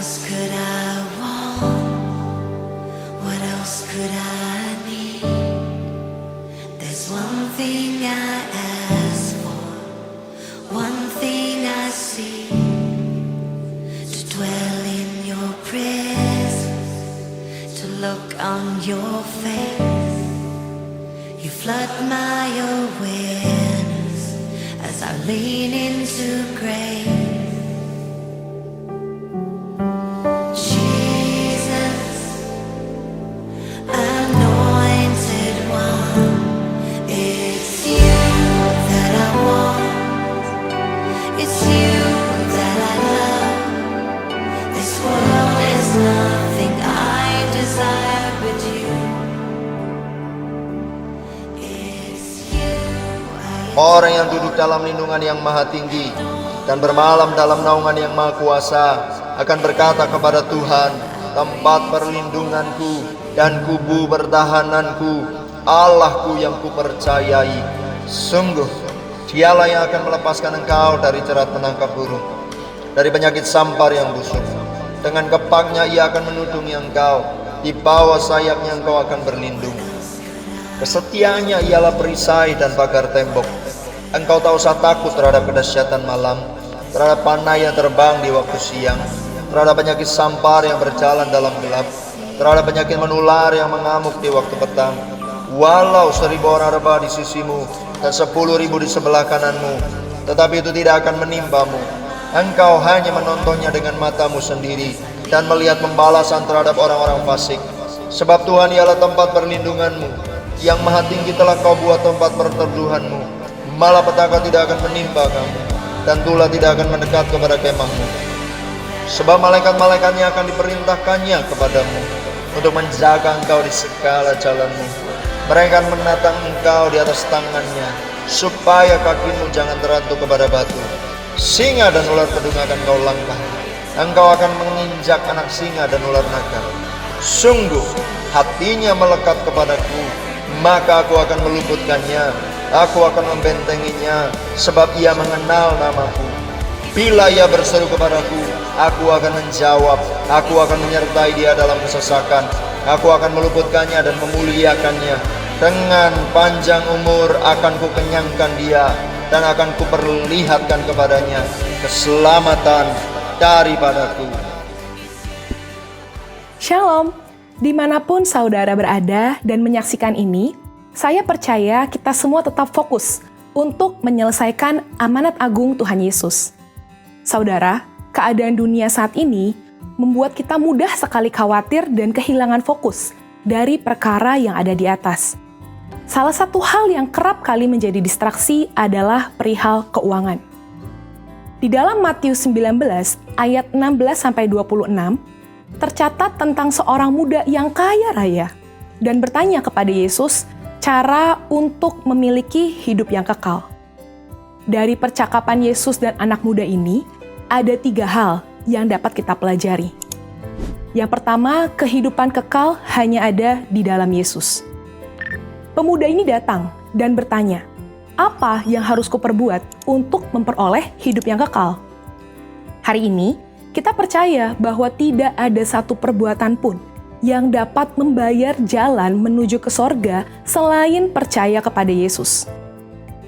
else could I want? What else could I need? There's one thing I ask for, one thing I seek, to dwell in your presence, to look on your face. You flood my awareness as I lean into grace. Orang yang duduk dalam lindungan yang maha tinggi dan bermalam dalam naungan yang maha kuasa akan berkata kepada Tuhan, tempat perlindunganku dan kubu bertahananku, Allahku yang kupercayai. Sungguh, dialah yang akan melepaskan engkau dari jerat penangkap burung, dari penyakit sampar yang busuk. Dengan kepaknya ia akan menudungi engkau, di bawah sayapnya engkau akan berlindung. Kesetiaannya ialah perisai dan pagar tembok. Engkau tak usah takut terhadap kedahsyatan malam, terhadap panah yang terbang di waktu siang, terhadap penyakit sampar yang berjalan dalam gelap, terhadap penyakit menular yang mengamuk di waktu petang. Walau 1000 orang rebah di sisimu dan 10.000 di sebelah kananmu, tetapi itu tidak akan menimpamu. Engkau hanya menontonnya dengan matamu sendiri dan melihat pembalasan terhadap orang-orang fasik. Sebab Tuhan ialah tempat perlindunganmu, yang maha tinggi telah kau buat tempat perteduhanmu. Malapetaka tidak akan menimpa kamu, dan tulah tidak akan mendekat kepada kemahmu. Sebab malaikat-malaikatnya akan diperintahkannya kepadamu untuk menjaga engkau di segala jalanmu. Mereka akan menatang engkau di atas tangannya, supaya kakimu jangan terantuk kepada batu. Singa dan ular pedung akan kau langkah. Engkau akan menginjak anak singa dan ular naga. Sungguh hatinya melekat kepadaku, maka aku akan meluputkannya. Aku akan membentenginya, sebab ia mengenal namaku. Bila ia berseru kepadaku, aku akan menjawab. Aku akan menyertai dia dalam kesesakan. Aku akan meluputkannya dan memuliakannya. Dengan panjang umur akan kukenyangkan dia, dan akan kuperlihatkan kepadanya keselamatan daripadaku. Shalom, dimanapun saudara berada dan menyaksikan ini, saya percaya kita semua tetap fokus untuk menyelesaikan amanat agung Tuhan Yesus. Saudara, keadaan dunia saat ini membuat kita mudah sekali khawatir dan kehilangan fokus dari perkara yang ada di atas. Salah satu hal yang kerap kali menjadi distraksi adalah perihal keuangan. Di dalam Matius 19 ayat 16-26, tercatat tentang seorang muda yang kaya raya dan bertanya kepada Yesus cara untuk memiliki hidup yang kekal. Dari percakapan Yesus dan anak muda ini, ada 3 hal yang dapat kita pelajari. Yang pertama, kehidupan kekal hanya ada di dalam Yesus. Pemuda ini datang dan bertanya, apa yang harus kuperbuat untuk memperoleh hidup yang kekal? Hari ini, kita percaya bahwa tidak ada satu perbuatan pun yang dapat membayar jalan menuju ke sorga selain percaya kepada Yesus.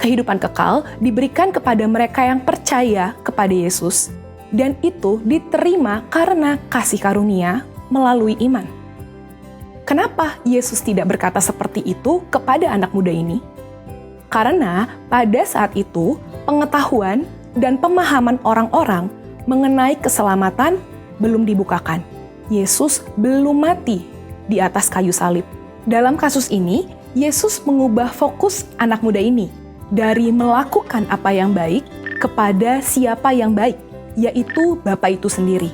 Kehidupan kekal diberikan kepada mereka yang percaya kepada Yesus, dan itu diterima karena kasih karunia melalui iman. Kenapa Yesus tidak berkata seperti itu kepada anak muda ini? Karena pada saat itu, pengetahuan dan pemahaman orang-orang mengenai keselamatan belum dibukakan. Yesus belum mati di atas kayu salib. Dalam kasus ini, Yesus mengubah fokus anak muda ini dari melakukan apa yang baik kepada siapa yang baik, yaitu Bapa itu sendiri.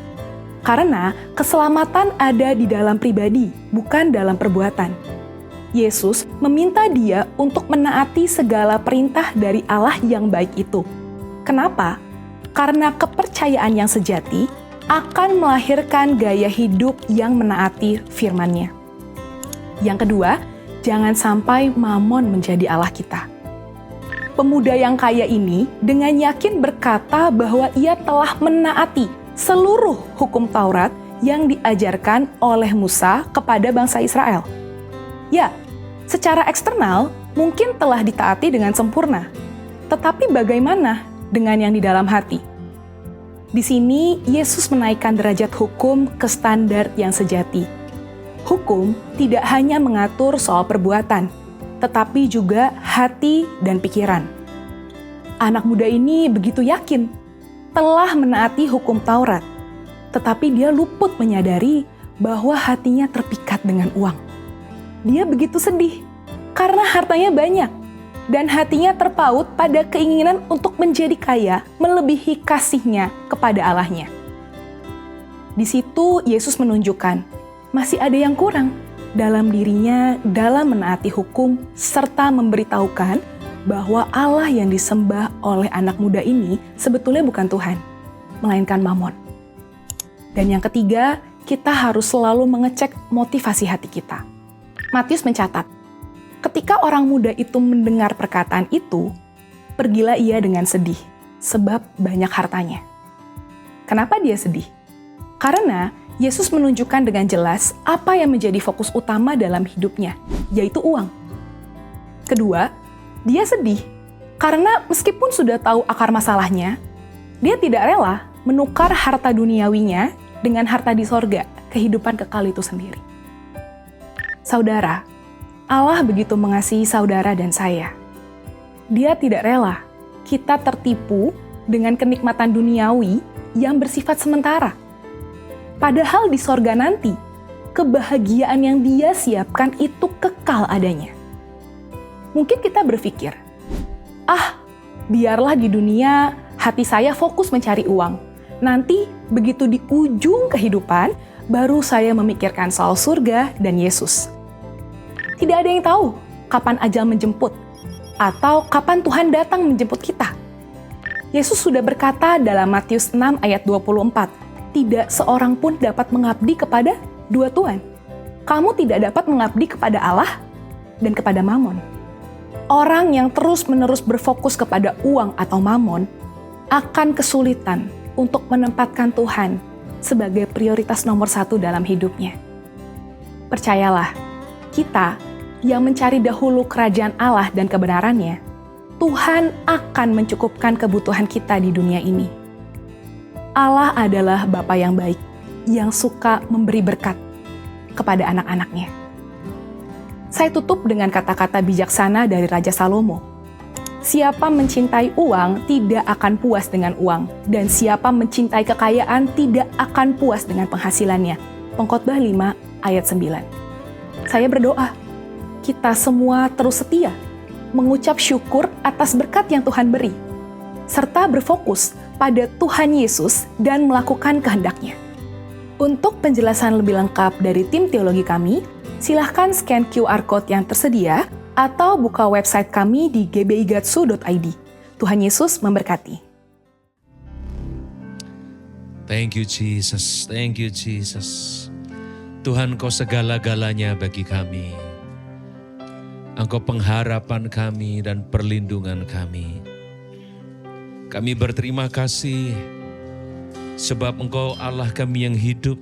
Karena keselamatan ada di dalam pribadi, bukan dalam perbuatan. Yesus meminta dia untuk menaati segala perintah dari Allah yang baik itu. Kenapa? Karena kepercayaan yang sejati akan melahirkan gaya hidup yang menaati firman-Nya. Yang kedua, jangan sampai mamon menjadi Allah kita. Pemuda yang kaya ini dengan yakin berkata bahwa ia telah menaati seluruh hukum Taurat yang diajarkan oleh Musa kepada bangsa Israel. Ya, secara eksternal mungkin telah ditaati dengan sempurna, tetapi bagaimana dengan yang di dalam hati? Di sini Yesus menaikkan derajat hukum ke standar yang sejati. Hukum tidak hanya mengatur soal perbuatan, tetapi juga hati dan pikiran. Anak muda ini begitu yakin telah menaati hukum Taurat, tetapi dia luput menyadari bahwa hatinya terpikat dengan uang. Dia begitu sedih karena hartanya banyak dan hatinya terpaut pada keinginan untuk menjadi kaya melebihi kasihnya kepada Allahnya. Di situ Yesus menunjukkan masih ada yang kurang dalam dirinya dalam menaati hukum serta memberitahukan bahwa Allah yang disembah oleh anak muda ini sebetulnya bukan Tuhan, melainkan Mamon. Dan yang ketiga, kita harus selalu mengecek motivasi hati kita. Matius mencatat, ketika orang muda itu mendengar perkataan itu, pergilah ia dengan sedih, sebab banyak hartanya. Kenapa dia sedih? Karena Yesus menunjukkan dengan jelas apa yang menjadi fokus utama dalam hidupnya, yaitu uang. Kedua, dia sedih karena meskipun sudah tahu akar masalahnya, dia tidak rela menukar harta duniawinya dengan harta di sorga, kehidupan kekal itu sendiri. Saudara, Allah begitu mengasihi saudara dan saya. Dia tidak rela kita tertipu dengan kenikmatan duniawi yang bersifat sementara. Padahal di sorga nanti, kebahagiaan yang dia siapkan itu kekal adanya. Mungkin kita berpikir, biarlah di dunia hati saya fokus mencari uang. Nanti begitu di ujung kehidupan, baru saya memikirkan soal surga dan Yesus. Tidak ada yang tahu kapan ajal menjemput, atau kapan Tuhan datang menjemput kita. Yesus sudah berkata dalam Matius 6 ayat 24, tidak seorang pun dapat mengabdi kepada dua tuan. Kamu tidak dapat mengabdi kepada Allah dan kepada Mamon. Orang yang terus-menerus berfokus kepada uang atau Mamon akan kesulitan untuk menempatkan Tuhan sebagai prioritas nomor satu dalam hidupnya. Percayalah, kita yang mencari dahulu kerajaan Allah dan kebenarannya, Tuhan akan mencukupkan kebutuhan kita di dunia ini. Allah adalah Bapa yang baik, yang suka memberi berkat kepada anak-anaknya. Saya tutup dengan kata-kata bijaksana dari Raja Salomo. Siapa mencintai uang tidak akan puas dengan uang, dan siapa mencintai kekayaan tidak akan puas dengan penghasilannya. Pengkhotbah 5 ayat 9. Saya berdoa, kita semua terus setia, mengucap syukur atas berkat yang Tuhan beri, serta berfokus pada Tuhan Yesus dan melakukan kehendak-Nya. Untuk penjelasan lebih lengkap dari tim teologi kami, silahkan scan QR Code yang tersedia atau buka website kami di gbigatsu.id. Tuhan Yesus memberkati. Thank you Jesus, thank you Jesus. Tuhan Kau segala-galanya bagi kami. Engkau pengharapan kami dan perlindungan kami. Kami berterima kasih sebab Engkau Allah kami yang hidup,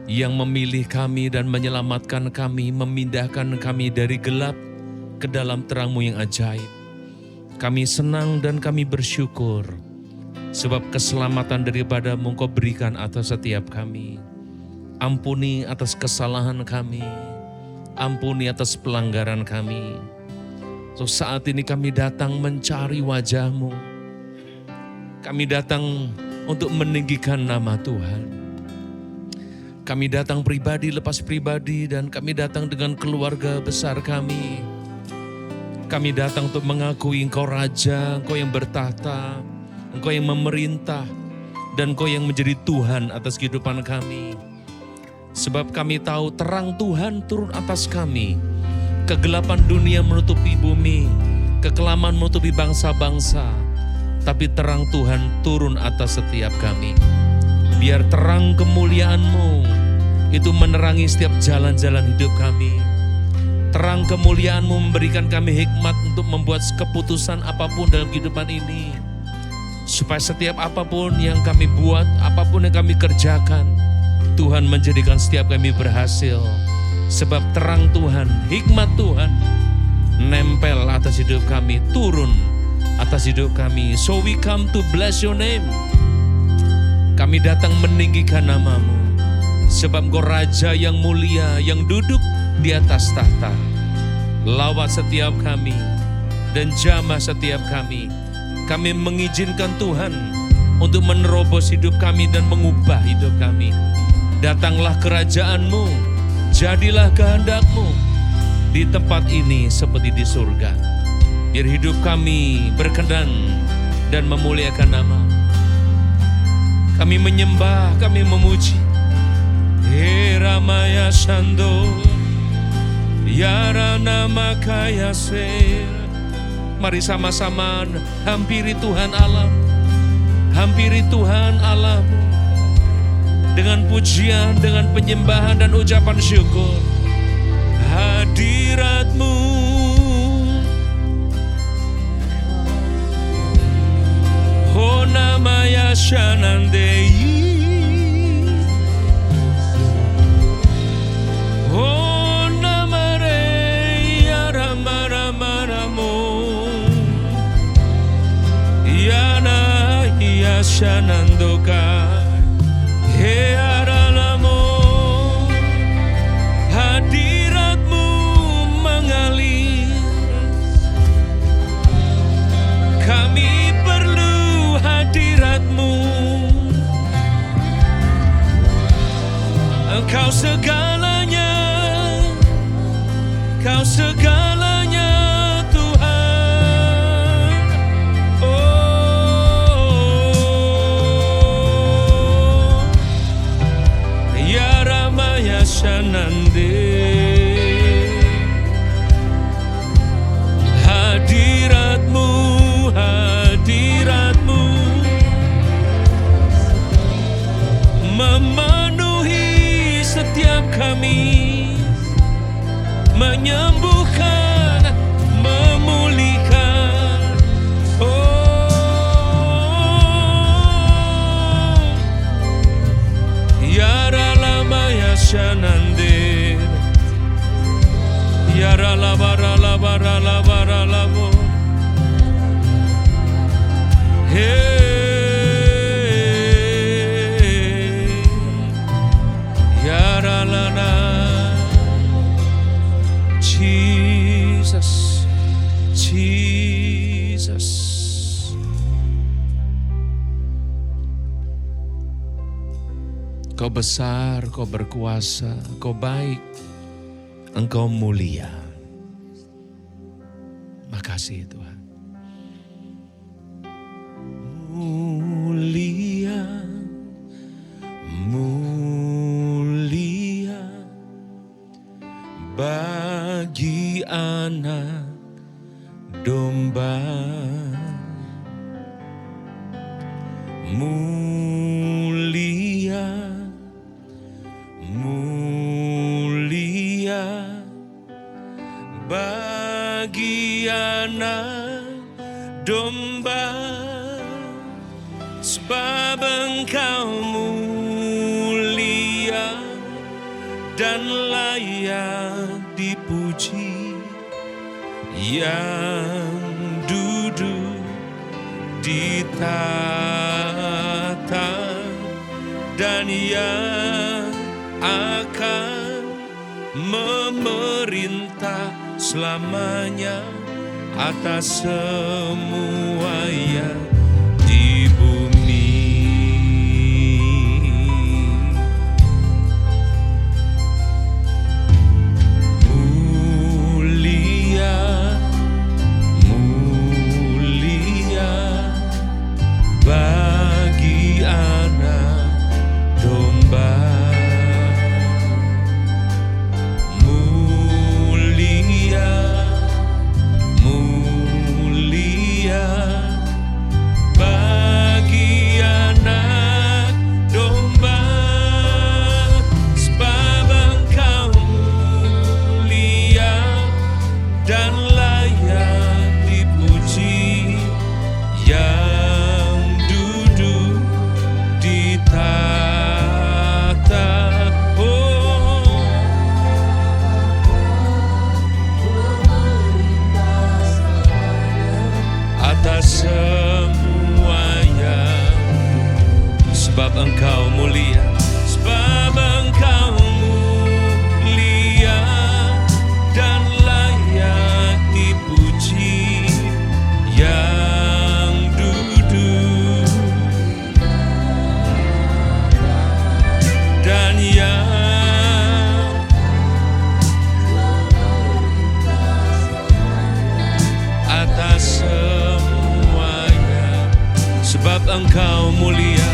yang memilih kami dan menyelamatkan kami, memindahkan kami dari gelap ke dalam terang-Mu yang ajaib. Kami senang dan kami bersyukur, sebab keselamatan daripada-Mu Engkau berikan atas setiap kami. Ampuni atas kesalahan kami, ampuni atas pelanggaran kami. So, saat ini kami datang mencari wajah-Mu. Kami datang untuk meninggikan nama Tuhan. Kami datang pribadi lepas pribadi dan kami datang dengan keluarga besar kami. Kami datang untuk mengakui Engkau Raja, Engkau yang bertahta, Engkau yang memerintah, dan Engkau yang menjadi Tuhan atas kehidupan kami. Sebab kami tahu terang Tuhan turun atas kami. Kegelapan dunia menutupi bumi, kekelaman menutupi bangsa-bangsa. Tapi terang Tuhan turun atas setiap kami. Biar terang kemuliaan-Mu itu menerangi setiap jalan-jalan hidup kami. Terang kemuliaan-Mu memberikan kami hikmat untuk membuat keputusan apapun dalam kehidupan ini. Supaya setiap apapun yang kami buat, apapun yang kami kerjakan, Tuhan menjadikan setiap kami berhasil. Sebab terang Tuhan, hikmat Tuhan nempel atas hidup kami, turun atas hidup kami. So we come to bless your name. Kami datang meninggikan nama-Mu. Sebab Engkau Raja yang mulia, yang duduk di atas tahta. Lawat setiap kami dan jamah setiap kami. Kami mengizinkan Tuhan untuk menerobos hidup kami dan mengubah hidup kami. Datanglah kerajaan-Mu, jadilah kehendak-Mu di tempat ini seperti di surga. Biar hidup kami berkenan dan memuliakan nama. Kami menyembah, kami memuji. Ramaya Sando, Yarana Makaya Ser. Mari sama-sama hampiri Tuhan Allah. Hampiri Tuhan Allah-Mu dengan pujian, dengan penyembahan dan ucapan syukur. Hadirat-Mu Honamaya Shanandei Shanandoka Hearalamo. Hadirat-Mu mengalir. Kami perlu hadirat-Mu. Engkau segalanya, Kau segalanya Tuhan. Oh, ya Ramaya Shanande. Hadirat-Mu, hadirat-Mu memenuhi setiap kami, menyembuhkan, memulihkan. Oh, Yara lama ya shanande, Yara labara labara labara labo. Hey, Yara lana. Jesus, Jesus. Kau besar, Kau berkuasa, Kau baik, Engkau mulia. Makasih Tuhan. Mulia, mulia bagi anak domba. Mulia, mulia bagi anak domba. Sebab Engkau mulia dan layak dipuji, yang duduk di tahta dan yang akan memerintah selamanya atas semua yang di bumi. Bagi anak domba, mulia, mulia Engkau mulia,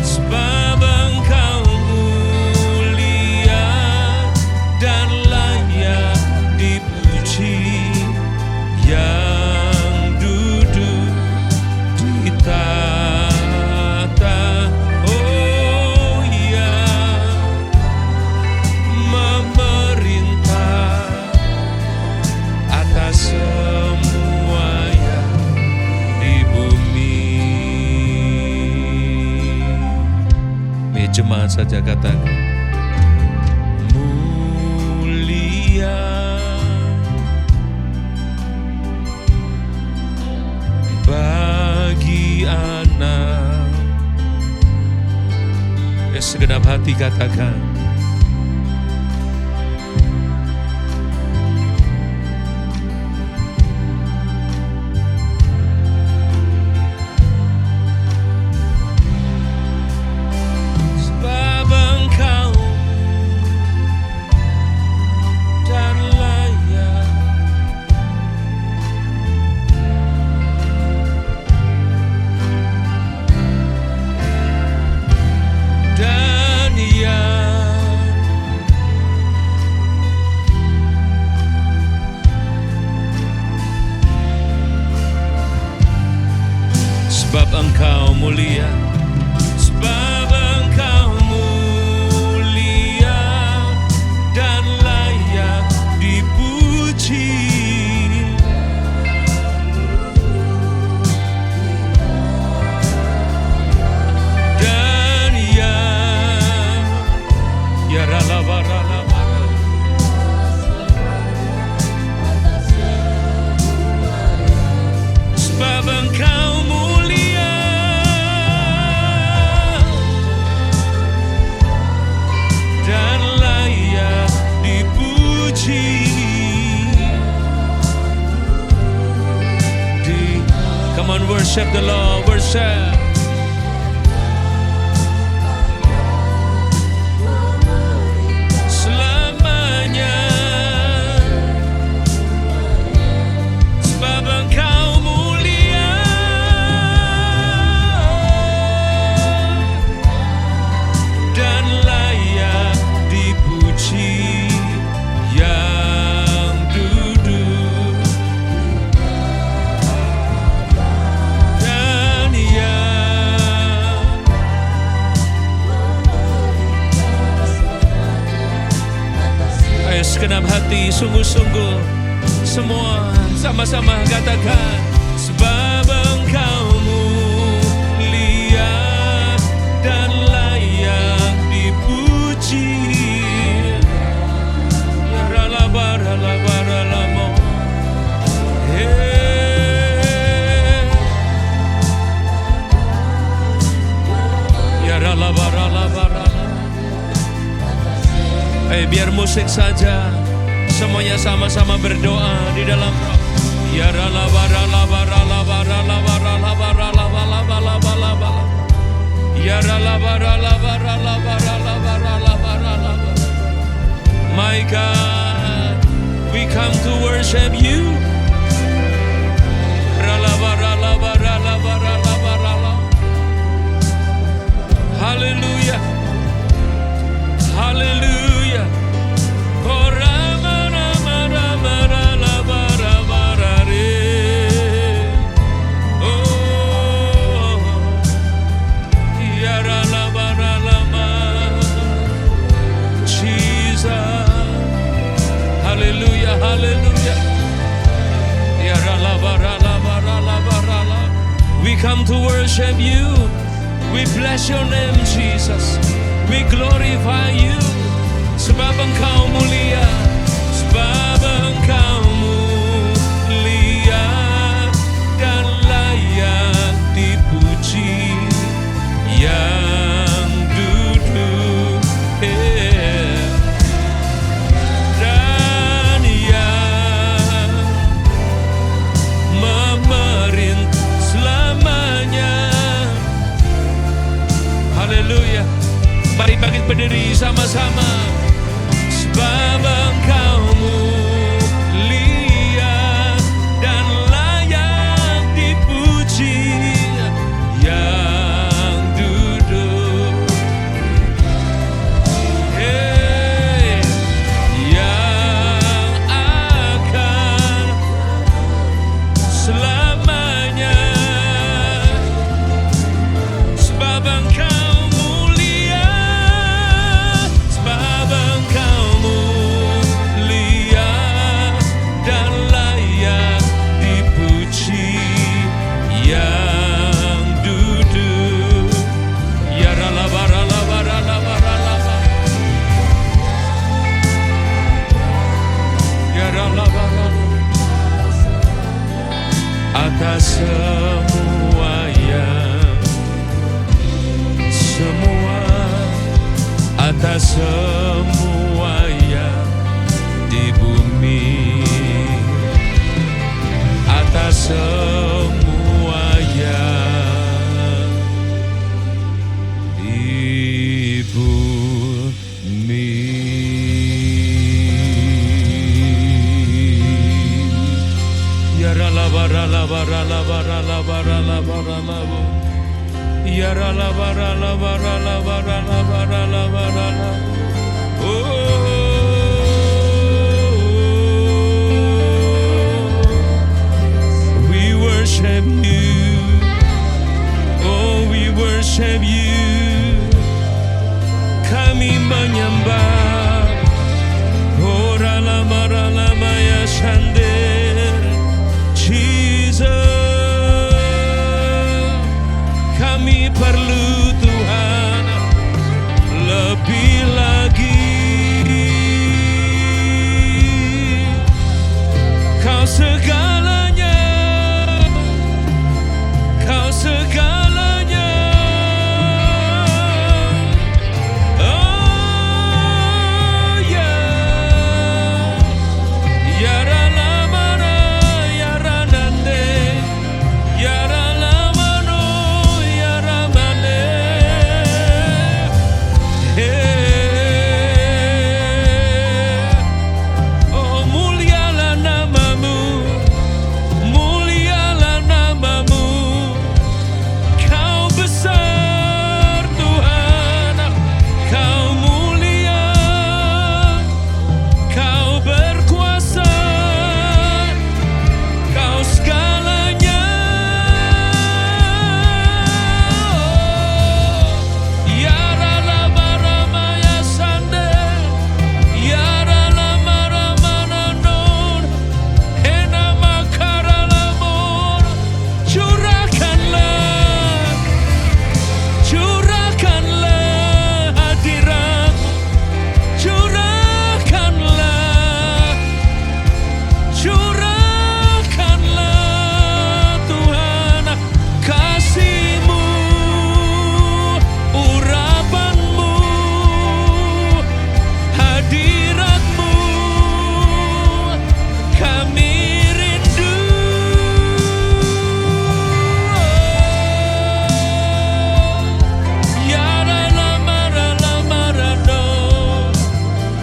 sebab Engkau mulia dan layak dipuji, yang duduk di tahta, oh ya, memerintah atas semua yang di bumi. Jemaat saja katakan, mulia bagi anak. Segenap hati katakan, sebab Engkau mulia, sebab Engkau mulia dan layak dipuji, dan ya rala-rala, sebab Engkau mulia dan layak dipuji. Come on, worship the Lord, worship. Selamanya, sebab Engkau mulia dan layak dipuji, yang duduk dan ayo segenap hati sungguh-sungguh semua sama-sama katakan, sebab Engkau mulia dan layak dipuji. Ya rala-barala-barala-mo. Ya rala-barala-barala. Biar musik saja, semuanya sama-sama berdoa di dalam roh. Ya rala-barala-barala-barala-barala-barala-barala-barala-barala. Ya rala-barala-barala-barala-barala-barala-barala. My God, we come to worship you. Rala-barala-barala-barala-barala. Hallelujah. Hallelujah. Oh, Rama-Rama-Rama-Rama-Rama-Rama-Rama-Rama. Oh, Ya Rala-Baralama. Jesus. Hallelujah, hallelujah. Ya Rala-Barala-Barala-Barala. We come to worship you. We bless your name, Jesus. We glorify you, sebab Engkau mulia, sebab Engkau mulia dan layak dipuji, yang duduk dan yang memerintah selamanya. Haleluya. Mari bangkit berdiri sama-sama. Sebab Engkau mulia dan layak dipuji, ya atas semua yang di bumi, atas semua yang di bumi. Ya ralaba ralaba ralaba ralaba ralaba ralaba. Ya ralaba ralaba ralaba ralaba ralaba ralaba. We worship you. Oh, we worship you. Kami menyembah. Oh, ralama ya shandir. Jesus, kami perlu Tuhan lebih lagi. Kau segalanya, Kau segalanya. Oh yeah, ya ralamana, ya ranande, ya ralamano, ya ramane. Oh mulialah namamu, mulialah namamu. Kau besar Tuhan, Kau mulia, Kau berkuasa, Kau segalanya. Ya ralama rama ya sande, ya ralama rama nanon, enama karalamon. Curahkanlah hadirat, curahkanlah Tuhan kasih-Mu, urapan-Mu, hadirat-Mu, kami rindu. Ya ralama ralama rado,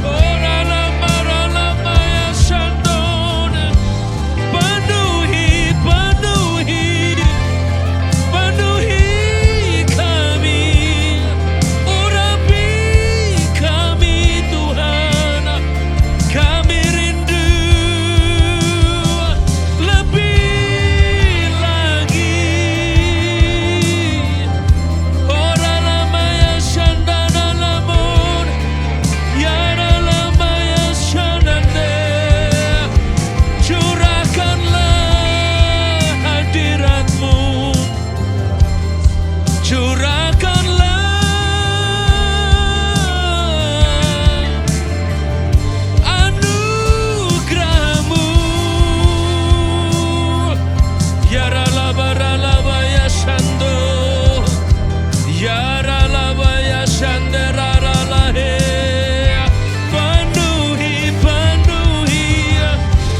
oh ralama ralama ya shandon. Penuhi, penuhi, penuhi kami, urapi kami Tuhan, kami rindu lebih lagi. Ora lama ya shandana lamun, ya lama ya shandande. Curahkanlah hadirat-Mu, curahkanlah anugerah-Mu. Ya ralaba ralaba ya shando, ya ralaba ya shandera ralahe. Penuhi, penuhi,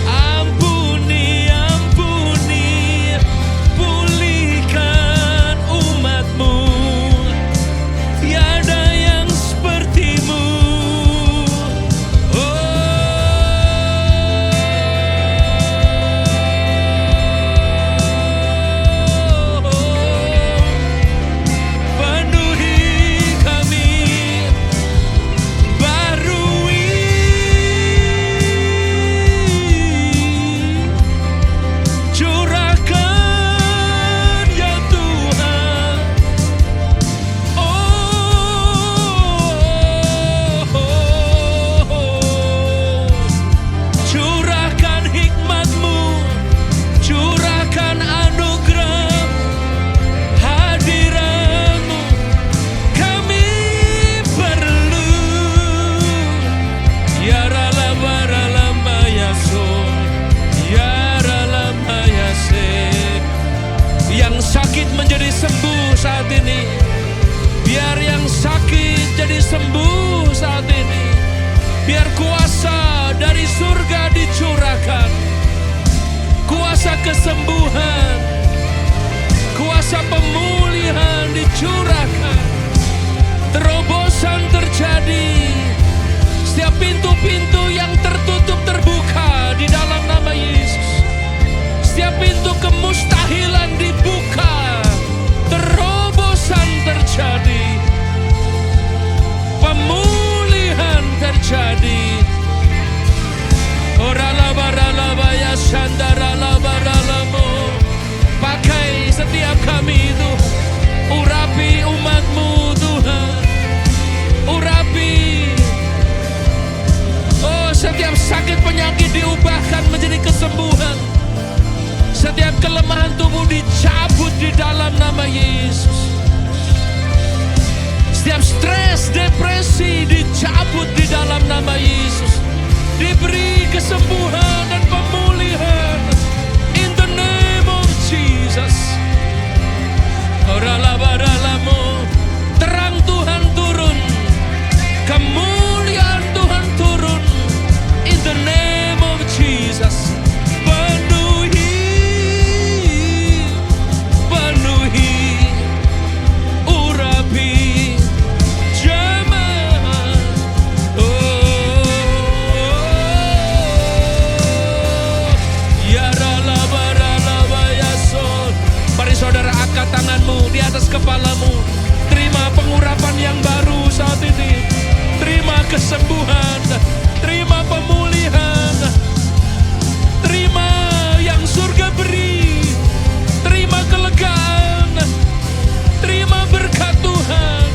ampuni, ampuni, pulihkan umat-Mu. Tiada yang seperti-Mu. Penuhi kami, barui, curahkan ya Tuhan. Curahkan hikmat-Mu, curahkan anugerah, hadirat-Mu, kami perlu. Ya ralama ralama ya son, ya ralama ya se. Yang sakit menjadi sembuh saat ini, biar yang sakit jadi sembuh saat ini. Biar kuasa dari surga dicurahkan. Kuasa kesembuhan, kuasa pemulihan dicurahkan. Terobosan terjadi. Setiap pintu-pintu yang tertutup terbuka di dalam nama Yesus. Setiap pintu kemustahilan dibuka. Terobosan terjadi. Pemulihan terjadi. Oralabaralaba ya shandaralabaralamo. Pakai setiap kami itu. Urapi umat-Mu Tuhan. Urapi. Oh, setiap sakit penyakit diubahkan menjadi kesembuhan. Setiap kelemahan tubuh dicabut di dalam nama Yesus. Setiap stres, depresi dicabut di dalam nama Yesus. Diberi kesembuhan dan pemulihan. In the name of Jesus. Oralabaralamo. Terang Tuhan turun. Kemuliaan Tuhan turun. In the name of Jesus. Penuhi, urapi, jemaah. Ya ralaba ya son. Mari saudara angkat tanganmu di atas kepalamu. Terima pengurapan yang baru saat ini. Terima kesembuhan. Terima pemulihan. Terima yang surga beri. Terima kelegaan. Terima berkat Tuhan.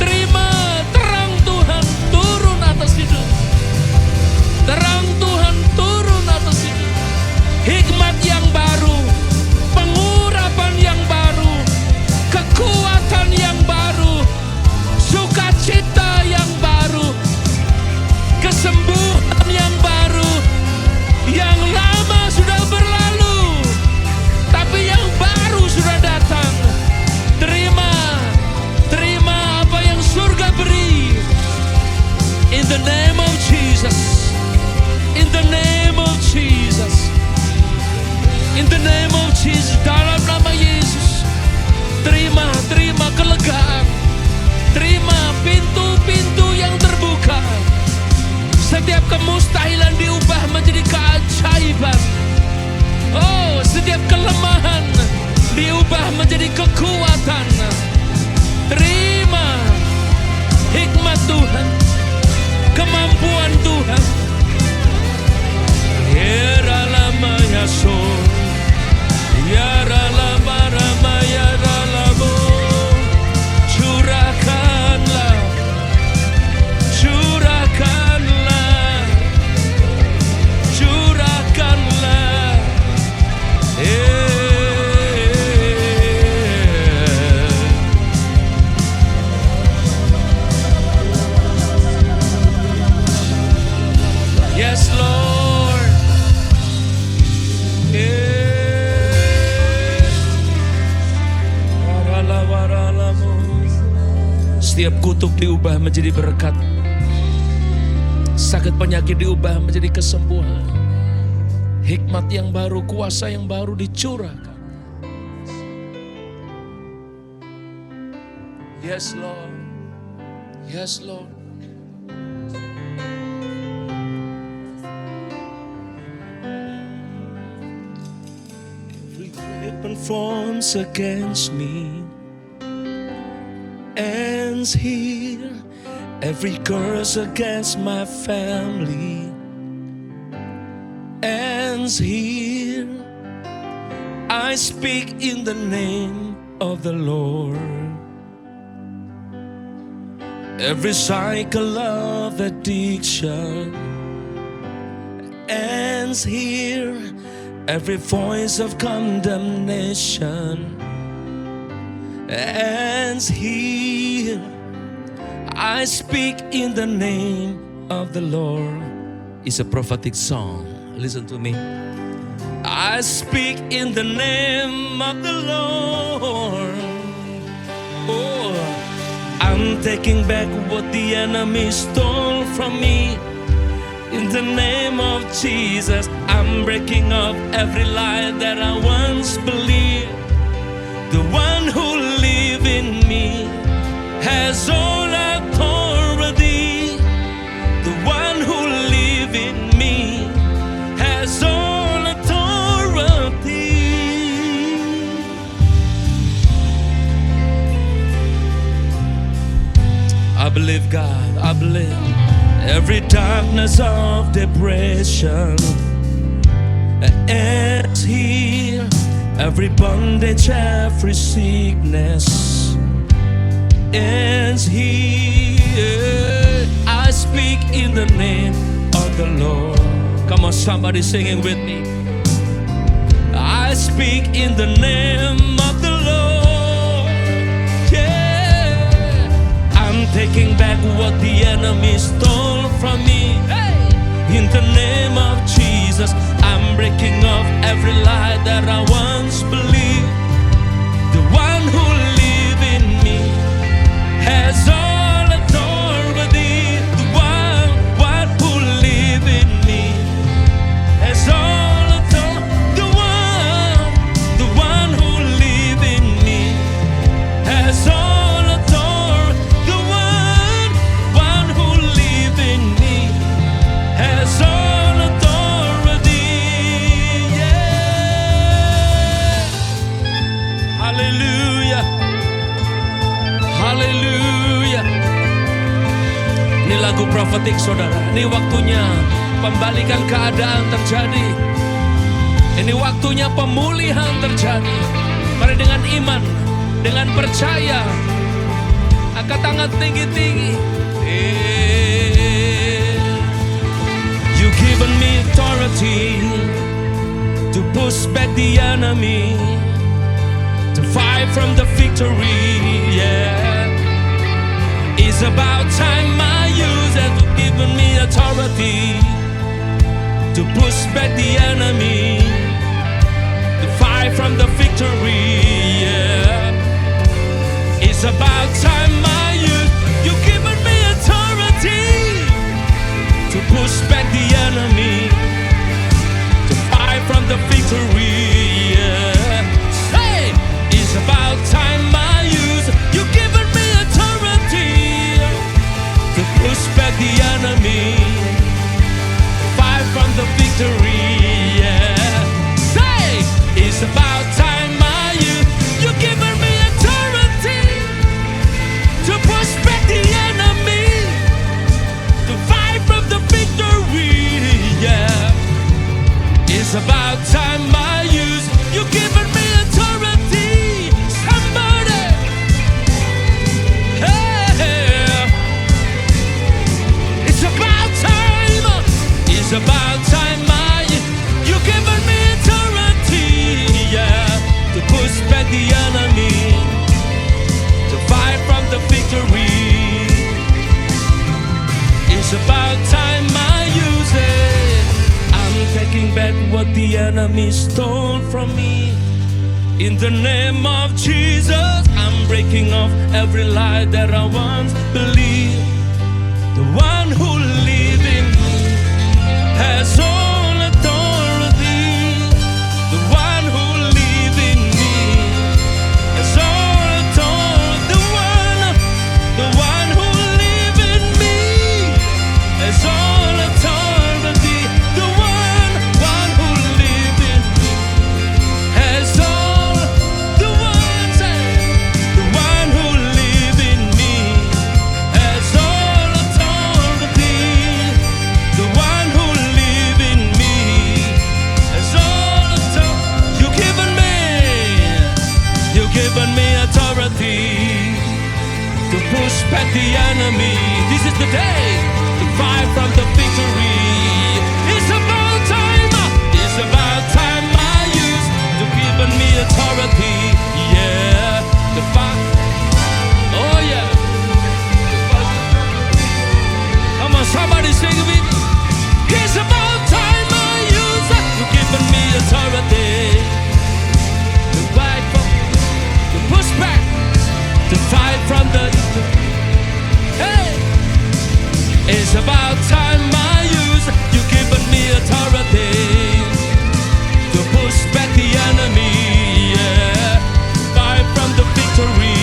Terima terang Tuhan turun atas hidup. Terang Tuhan turun atas hidup. Hikmat yang baru. Pengurapan yang baru. Kekuatan yang baru. Sukacita yang baru. Kesembuhan yang baru. Yang lama sudah berlalu. Tapi yang baru sudah datang. Terima apa yang surga beri. In the name of Jesus. In the name of Jesus. In the name of Jesus. Dalam nama Yesus. Terima kelegaan. Terima pintu-pintu yang terbuka. Setiap kemustahilan diubah menjadi keajaiban. Oh, setiap kelemahan diubah menjadi kekuatan. Terima hikmat Tuhan, kemampuan Tuhan. Ya lama ya so, ya lama rama ya lamo. Curahkanlah, curahkanlah, curahkanlah. Yes, Lord. Setiap kutuk diubah menjadi berkat. Sakit penyakit diubah menjadi kesembuhan. Hikmat yang baru, kuasa yang baru dicurahkan. Yes, Lord. Yes, Lord. Every weapon forms against me ends here. Every curse against my family ends here. I speak in the name of the Lord. Every cycle of addiction ends here. Every voice of condemnation ends here. I speak in the name of the Lord. It's a prophetic song. Listen to me. I speak in the name of the Lord. Oh, I'm taking back what what the enemy stole from me. In the name of Jesus, I'm breaking off every lie that I once believed. The one who lives in me has all authority. The one who lives in me has all authority. I believe, God, I believe. Every darkness of depression ends here. Every bondage, every sickness ends here. I speak in the name of the Lord. Come on, somebody singing with me. I speak in the name of the Lord. Yeah, I'm taking back what the enemy stole from me. Hey! In the name of Jesus, I'm breaking off every lie that I once believed. The one who lives in me has all authority. The one who lives in me has all authority. The one who lives in me has all authority. The one who lives in me has all authority. Yeah. Hallelujah. Hallelujah. Ini lagu profetik, saudara. Ini waktunya pembalikan keadaan terjadi. Ini waktunya pemulihan terjadi. Mari dengan iman, dengan percaya, angkat tangan tinggi-tinggi. You've given me authority to push back the enemy, to fight from the victory. Yeah, it's about time I use it. You've given me authority to push back the enemy, to fight from the victory. Yeah, it's about time I use. You've given me authority to push back the enemy, to fight from the victory. Yeah. Say, it's about time I use. You've given me authority to push back the enemy, fight from the victory. Yeah. Say, it's about time I use. You've given me authority to push back the enemy, to fight from the victory. Yeah, it's about time I use. You've given me authority. Somebody, hey, it's about time. It's about time I use. You've given me authority. Yeah, to push back the enemy, to fight from the victory. It's about time I use it. I'm taking back what the enemy stole from me. In the name of Jesus, I'm breaking off every lie that I once believed. The one who lives in me has all authority. The one who lives in me has all authority. The one who lives in me has all authority. The one who lives in me has all. The one who lives in me has all authority. The one who lives in me has all authority. You've given me authority to push back the enemy. This is the day to fight from the victory. It's about time. It's about time I use. You've given me authority. Yeah, to fight. Oh yeah. Come on, somebody sing with me. It's about time I use. You've given me authority to fight from, to push back, to fight from the. Hey. It's about time I use. You given me authority to push back the enemy. Yeah, fight from the victory.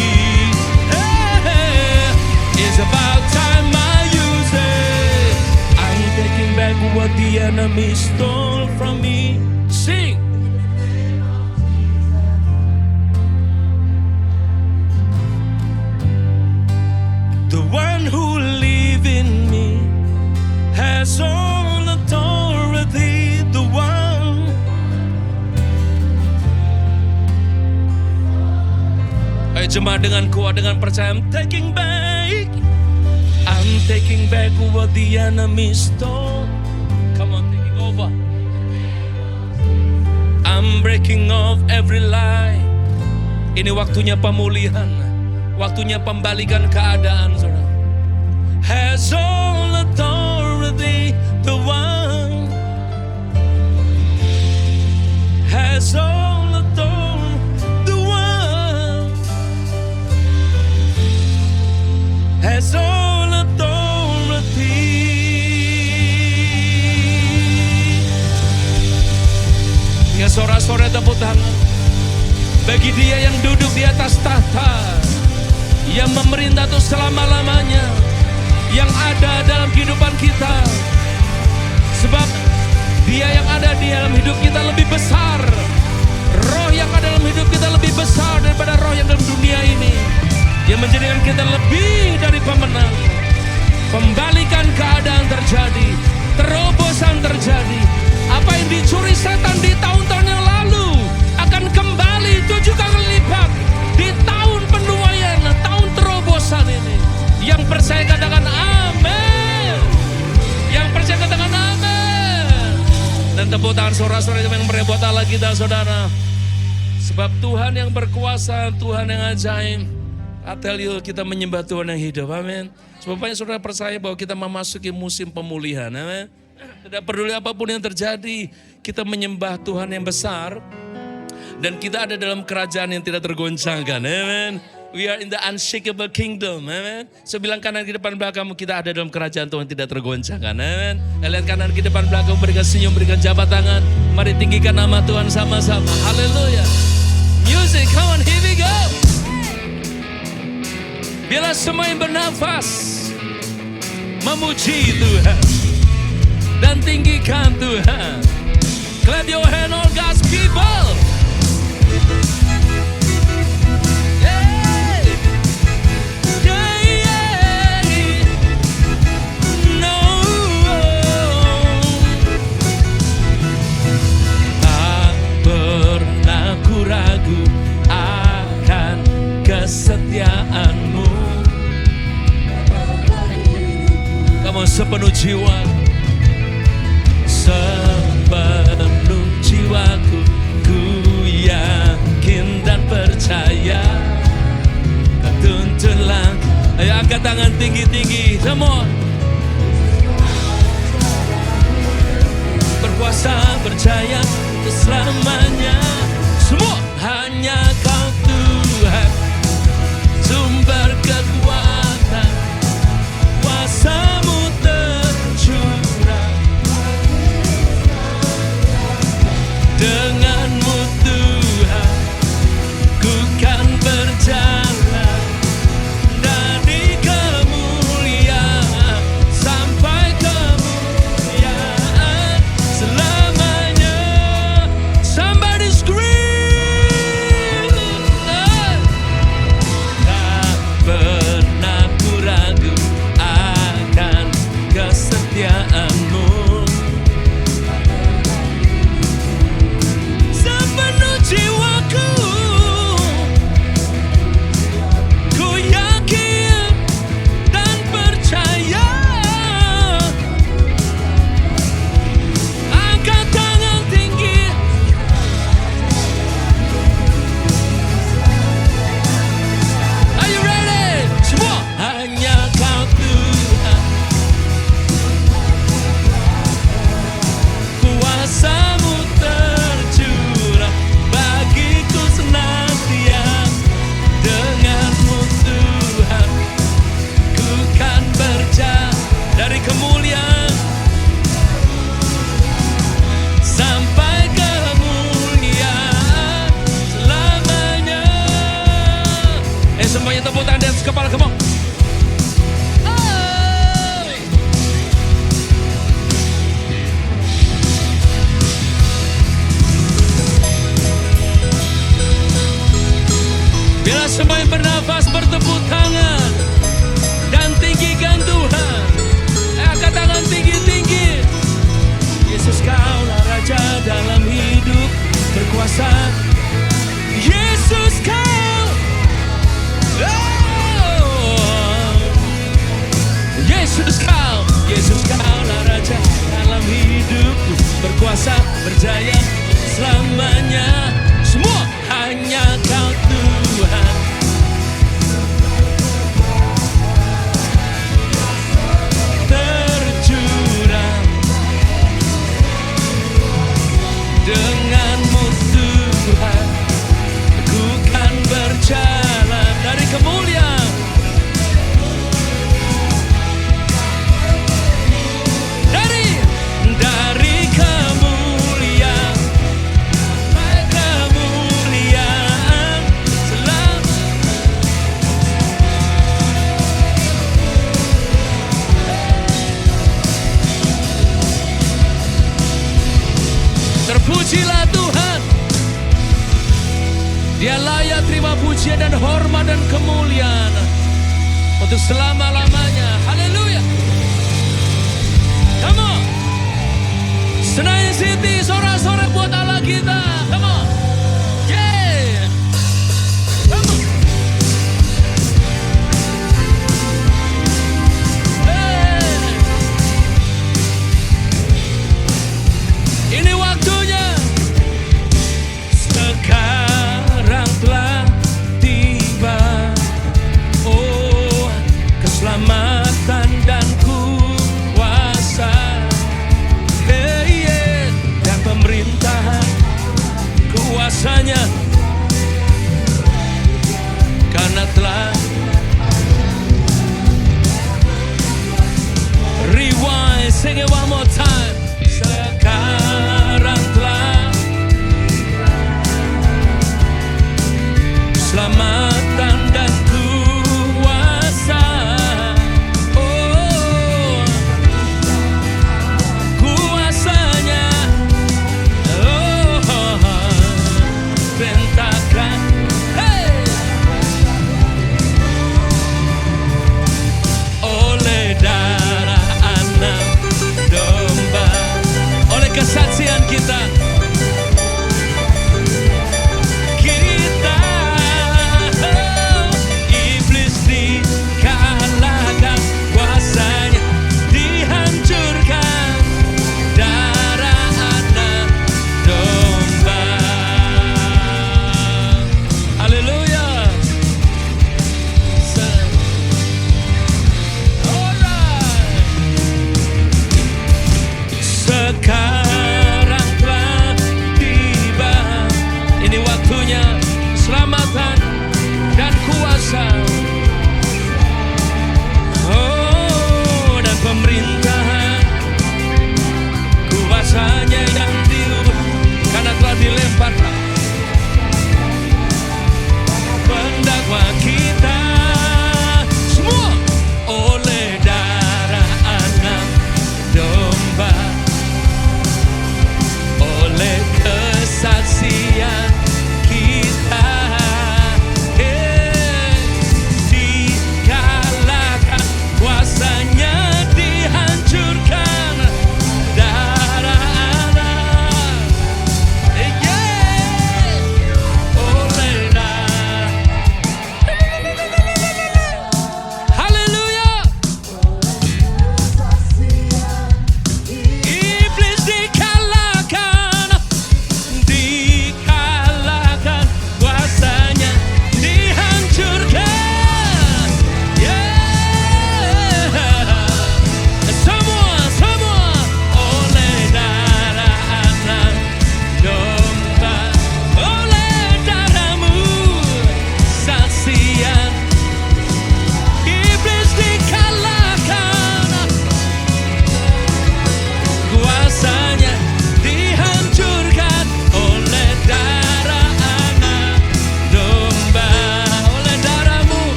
Hey, it's about time I use it. I'm taking back what the enemy stole from me. Sing. The one who lives in me has all authority. The one. Ayo jemaat dengan kuat, dengan percaya. I'm taking back what the enemy stole. Come on, taking over. I'm breaking off every lie. Ini waktunya pemulihan, waktunya pembalikan keadaan, saudara. Has all authority, the one has all authority, the one has all authority. Ya, sorak-sorai tepuk tangan bagi Dia yang duduk di atas tahta, yang memerintah tuh selama-lamanya, yang ada dalam kehidupan kita. Sebab Dia yang ada di dalam hidup kita lebih besar. Roh yang ada dalam hidup kita lebih besar daripada roh yang dalam dunia ini, yang menjadikan kita lebih dari pemenang. Pembalikan keadaan terjadi, terobosan terjadi. Apa yang dicuri setan di tahun-tahun yang lalu akan kembali 7 kali lipat di tahun penuaian, tahun terobosan ini. Yang percaya katakan amin. Yang percaya katakan amin. Dan tepuk tangan sorak-sorai yang merebut Allah kita, saudara. Sebab Tuhan yang berkuasa, Tuhan yang ajaib. I tell you, kita menyembah Tuhan yang hidup, amin. Sebab banyak saudara percaya bahwa kita memasuki musim pemulihan, amin. Tidak peduli apapun yang terjadi, kita menyembah Tuhan yang besar. Dan kita ada dalam kerajaan yang tidak tergoncangkan, amin. We are in the unshakable kingdom, amen. So bilang kanan ke depan belakangmu, kita ada dalam kerajaan Tuhan tidak tergoncangkan, amen. Lihat kanan ke depan belakang, berikan senyum, berikan jabat tangan. Mari tinggikan nama Tuhan sama-sama, haleluya. Music, come on, here we go. Biarlah semua yang bernafas memuji Tuhan dan tinggikan Tuhan. Clap your hand, all God's people. Ragu akan kesetiaanmu. Kamu sepenuh jiwa, sepenuh jiwaku, ku yakin dan percaya. Ketuntunlah, ayo angkat tangan tinggi-tinggi semua. Berkuasa, percaya selamanya. Semua hanya Kau Tuhan, sumber kekuatan, kuasa-Mu tercurah. Dengan-Mu Tuhan, ku kan berjalan dari kemuliaan sampai kemuliaan selamanya. Somebody scream. dari kemuliaan sampai kemuliaan selamanya. Semuanya tepuk tangan di atas kepala, come on. Bila semuanya bernafas, bertepuk tangan dan tinggikan Tuhan. Angkat tangan tinggi-tinggi. Yesus, Kaulah Raja dalam hidup, berkuasa. Yesus, Kau, Yesus, Kaulah Raja dalam hidup, berkuasa, berjaya selamanya. Semua hanya Kau Tuhan. Tercurah denganmu Tuhan, ku kan berjalan dari kemuliaan dari kemuliaan sampai kemuliaan terpujilah Tuhan. Dia layak terima pujian dan hormat dan kemuliaan untuk selama-lamanya. Haleluya. Come on. Senayan City, sorak-sorak buat Allah kita. Come on. Yeah. Come on. Hey. Ini waktunya. Sekarang telah tiba. Oh, keselamatan dan kuasa. Dan pemerintahan kuasanya, karena telah rewind, sing it one more time. Sekarang telah keselamatan dan kuasa. Oh, kuasanya, oh, bentangkan, hey, oleh darah anak domba.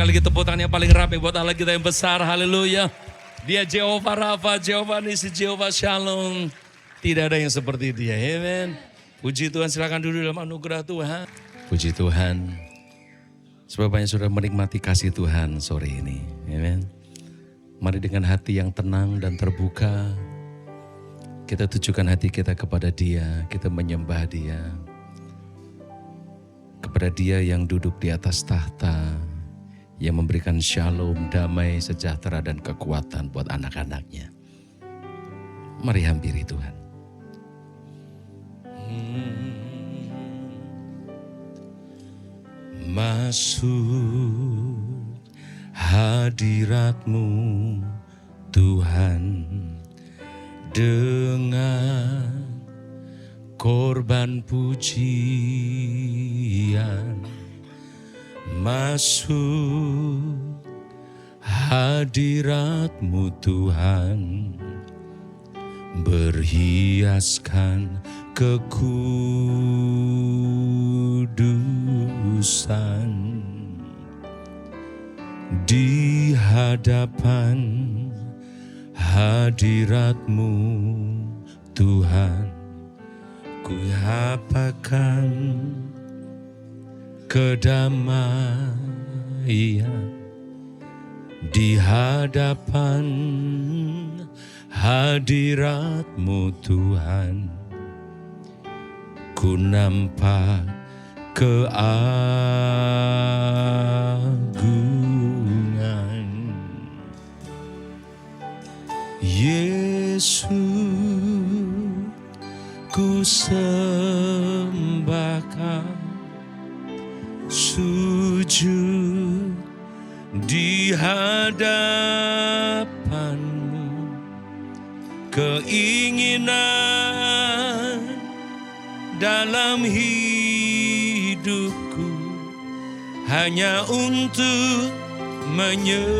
Sekali lagi tepuk tangan yang paling rame buat Allah kita yang besar. Haleluya. Dia Jehovah Rafa, Jehovah Nisi, Jehovah Shalom. Tidak ada yang seperti dia. Amen. Puji Tuhan, silakan duduk dalam anugerah Tuhan. Puji Tuhan. Sebab banyak sudah menikmati kasih Tuhan sore ini. Amen. Mari dengan hati yang tenang dan terbuka. Kita tujukan hati kita kepada Dia. Kita menyembah Dia. Kepada Dia yang duduk di atas tahta. Yang memberikan shalom, damai, sejahtera, dan kekuatan buat anak-anaknya. Mari hampiri Tuhan. Masuk hadirat-Mu Tuhan dengan korban pujian. Masuk hadirat-Mu Tuhan, berhiaskan kekudusan di hadapan hadirat-Mu Tuhan. Ku hapakan kedamaian di hadapan hadirat-Mu Tuhan. Ku nampak keagungan Yesus, ku sembahkan, sujud di hadapan-Mu. Keinginan dalam hidupku hanya untuk menyembah-Mu.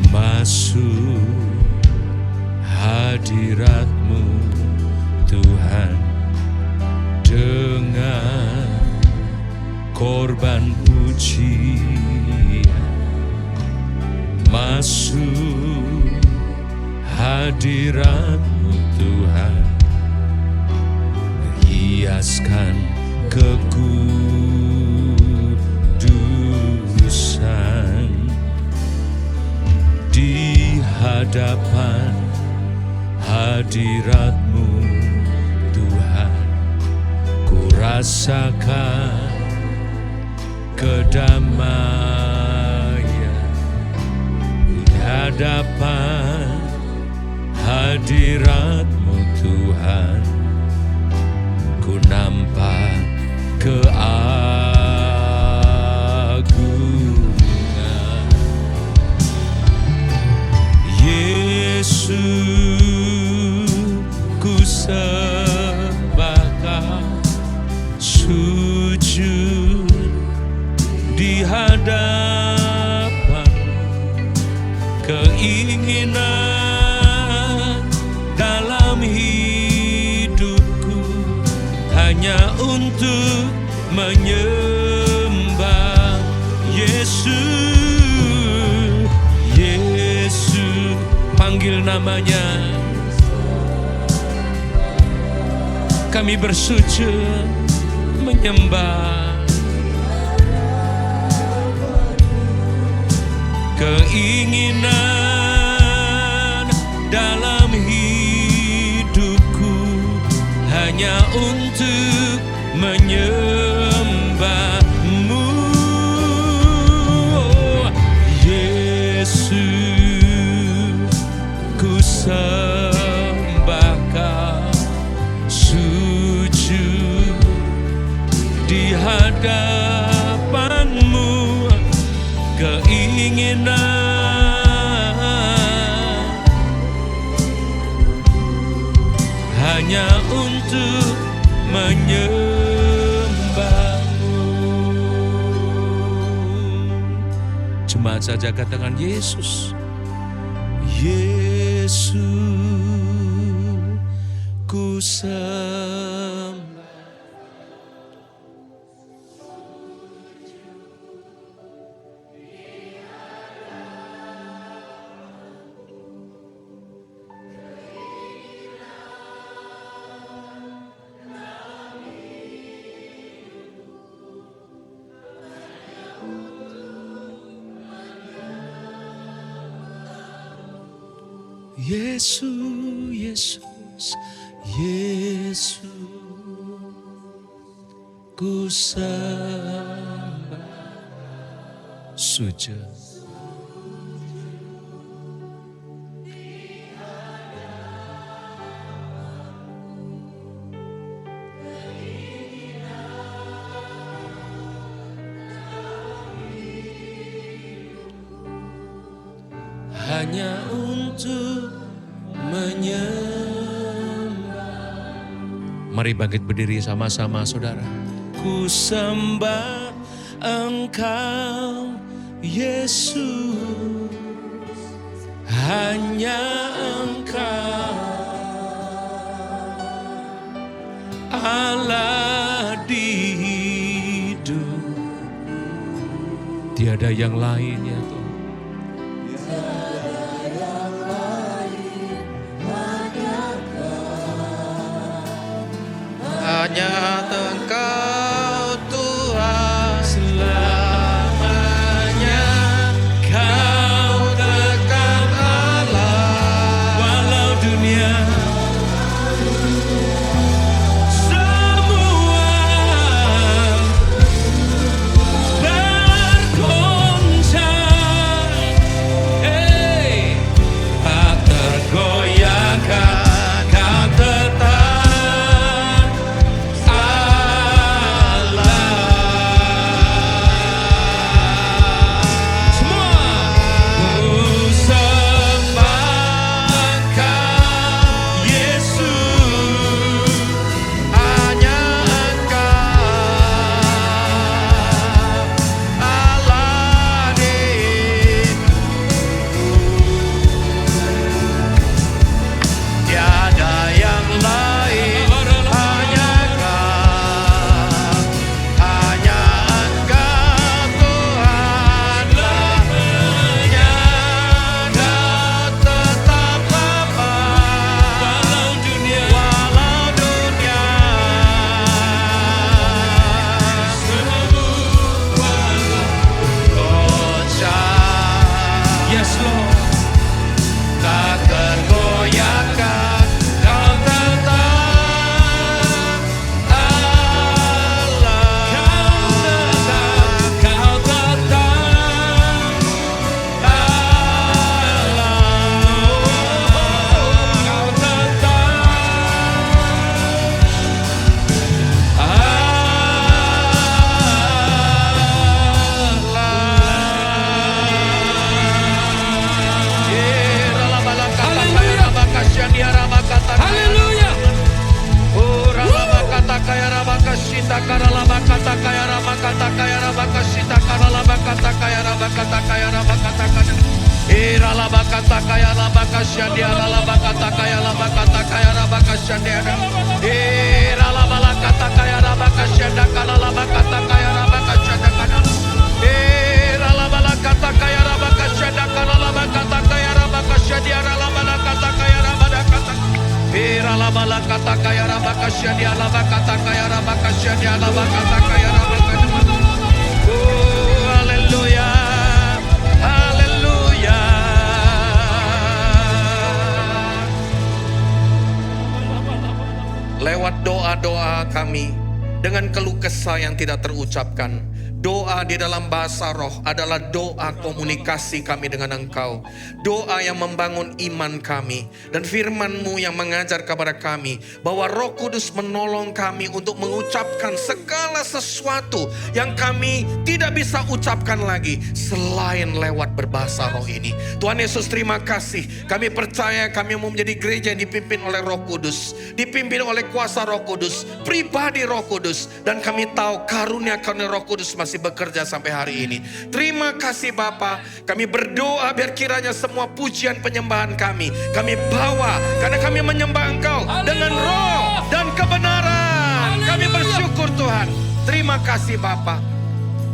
Masuk hadirat-Mu Tuhan dengan korban pujian. Masuk hadirat-Mu Tuhan, hiaskan kekudusan di hadapan hadirat-Mu Tuhan. Ku rasakan kedamaian di hadapan hadirat-Mu Tuhan. Ku nampak keagungan Yesus, ku sembahkan, sujud di hadapan. Keinginan dalam hidupku hanya untuk menyembah Yesus. Yesus, panggil namanya. Kami bersujud menyembah. Keinginan dalam hidupku hanya untuk menyembah-Mu. Oh, Yesus, ku sembahkan, sujud di hadapan-Mu. Keinginan hanya untuk menyembah-Mu. Jemaat saja katakan Yesus. Yesus, ku sembah. Yesus, Yesus, Yesus, ku sembah. Sujud. Hanya untuk menyembah. Mari bangkit berdiri sama-sama saudara. Ku sembah Engkau Yesus, hanya Engkau Allah di hidup. Tiada yang lain ya Tuhan. Hanya Engkau Tuhan selamanya, Kau tetap Allah. Walau dunia semua bergoncang, tak tergoyahkan, Kau tetap lewat doa-doa kami dengan keluh kesah yang tidak terucapkan. Doa di dalam bahasa roh adalah doa komunikasi kami dengan Engkau. Doa yang membangun iman kami. Dan firman-Mu yang mengajar kepada kami bahwa Roh Kudus menolong kami untuk mengucapkan segala sesuatu yang kami tidak bisa ucapkan lagi selain lewat berbahasa roh ini. Tuhan Yesus, terima kasih. Kami percaya kami mau menjadi gereja yang dipimpin oleh Roh Kudus, dipimpin oleh kuasa Roh Kudus, pribadi Roh Kudus. Dan kami tahu karunia-karunia Roh Kudus masih masih bekerja sampai hari ini. Terima kasih Bapa. Kami berdoa biar kiranya semua pujian penyembahan kami bawa, karena kami menyembah Engkau dengan roh dan kebenaran. Kami bersyukur Tuhan. Terima kasih Bapa.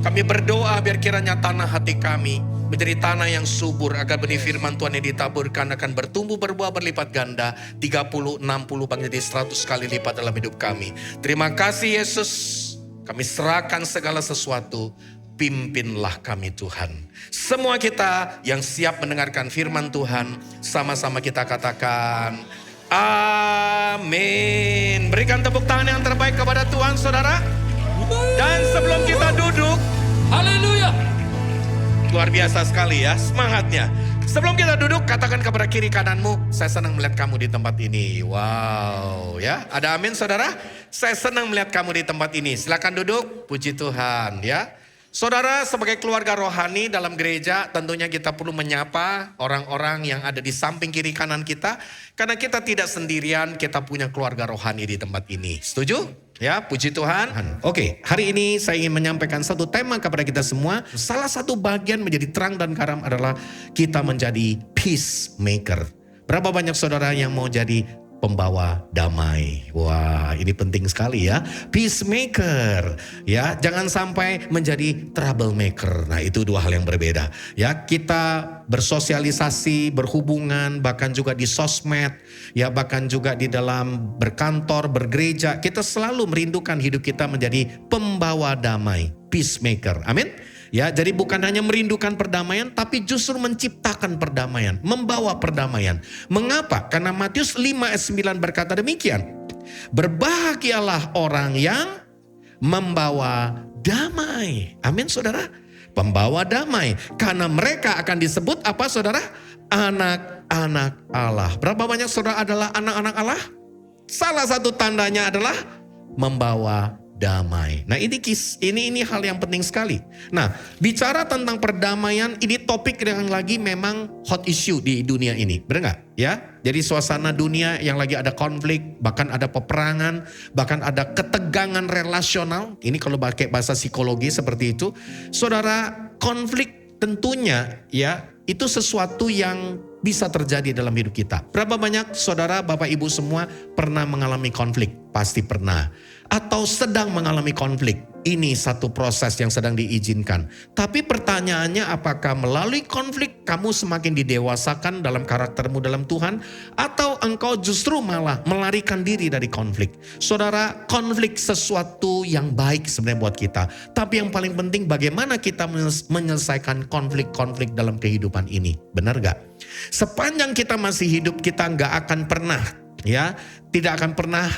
Kami berdoa biar kiranya tanah hati kami menjadi tanah yang subur, agar benih firman Tuhan yang ditaburkan akan bertumbuh berbuah berlipat ganda, 30, 60, bahkan jadi 100 kali lipat dalam hidup kami. Terima kasih Yesus, kami serahkan segala sesuatu, pimpinlah kami Tuhan. Semua kita yang siap mendengarkan firman Tuhan, sama-sama kita katakan amin. Berikan tepuk tangan yang terbaik kepada Tuhan saudara. Dan sebelum kita duduk, Haleluya. luar biasa sekali ya semangatnya. Sebelum kita duduk, katakan kepada kiri kananmu, saya senang melihat kamu di tempat ini. Wow ya, ada amin saudara? Saya senang melihat kamu di tempat ini. Silakan duduk, puji Tuhan ya. Saudara, sebagai keluarga rohani dalam gereja, tentunya kita perlu menyapa orang-orang yang ada di samping kiri kanan kita. Karena kita tidak sendirian, kita punya keluarga rohani di tempat ini. Setuju? Ya, puji Tuhan. Oke, hari ini saya ingin menyampaikan satu tema kepada kita semua. Salah satu bagian menjadi terang dan garam adalah kita menjadi peacemaker. Berapa banyak saudara yang mau jadi pembawa damai? Wah, ini penting sekali ya. Peacemaker, ya, jangan sampai menjadi troublemaker. Nah, itu dua hal yang berbeda. Ya, kita bersosialisasi, berhubungan, bahkan juga di sosmed, ya, bahkan juga di dalam berkantor, bergereja, kita selalu merindukan hidup kita menjadi pembawa damai, peacemaker. Amin. Ya, jadi bukan hanya merindukan perdamaian, tapi justru menciptakan perdamaian, membawa perdamaian. Mengapa? Karena Matius 5 ayat 9 berkata demikian. Berbahagialah orang yang membawa damai. Amin saudara. Pembawa damai. Karena mereka akan disebut apa saudara? Anak-anak Allah. Berapa banyak saudara adalah anak-anak Allah? Salah satu tandanya adalah membawa damai. Nah, ini hal yang penting sekali. Nah, bicara tentang perdamaian, ini topik yang lagi memang hot issue di dunia ini. Benar nggak? Ya, jadi suasana dunia yang lagi ada konflik, bahkan ada peperangan, bahkan ada ketegangan relasional. Ini kalau pakai bahasa psikologi seperti itu. Saudara, konflik tentunya ya, itu sesuatu yang bisa terjadi dalam hidup kita. Berapa banyak saudara, bapak ibu semua pernah mengalami konflik? Pasti pernah. Atau sedang mengalami konflik. Ini satu proses yang sedang diizinkan. Tapi pertanyaannya, apakah melalui konflik kamu semakin didewasakan dalam karaktermu dalam Tuhan? Atau engkau justru malah melarikan diri dari konflik? Saudara, konflik sesuatu yang baik sebenarnya buat kita. Tapi yang paling penting bagaimana kita menyelesaikan konflik-konflik dalam kehidupan ini. Benar gak? Sepanjang kita masih hidup, kita gak akan pernah, ya, tidak akan pernah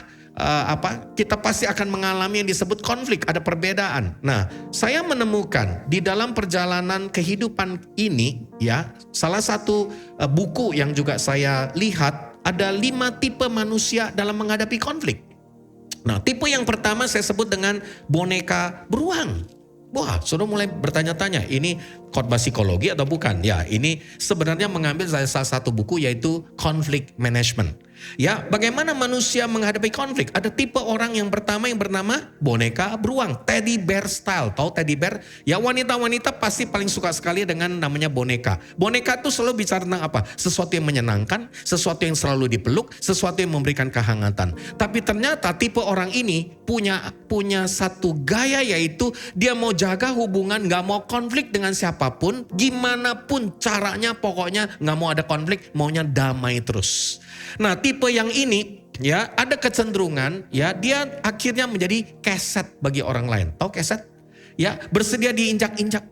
kita pasti akan mengalami yang disebut konflik, ada perbedaan. Nah, saya menemukan di dalam perjalanan kehidupan ini, ya, salah satu buku yang juga saya lihat, ada 5 tipe manusia dalam menghadapi konflik. Nah, tipe yang pertama saya sebut dengan boneka beruang. Wah, sudah mulai bertanya-tanya, ini khotbah psikologi atau bukan? Ya, ini sebenarnya mengambil dari salah satu buku yaitu Conflict Management. Ya, bagaimana manusia menghadapi konflik? Ada tipe orang yang pertama yang bernama boneka beruang, teddy bear style. Tahu teddy bear? Ya, wanita-wanita pasti paling suka sekali dengan namanya boneka. Boneka itu selalu bicara tentang apa? Sesuatu yang menyenangkan, sesuatu yang selalu dipeluk, sesuatu yang memberikan kehangatan. Tapi ternyata tipe orang ini punya satu gaya, yaitu dia mau jaga hubungan, gak mau konflik dengan siapapun, gimana pun caranya, pokoknya gak mau ada konflik, maunya damai terus. Nah, tipe yang ini ya ada kecenderungan ya dia akhirnya menjadi keset bagi orang lain. Tahu keset? Ya, bersedia diinjak-injak.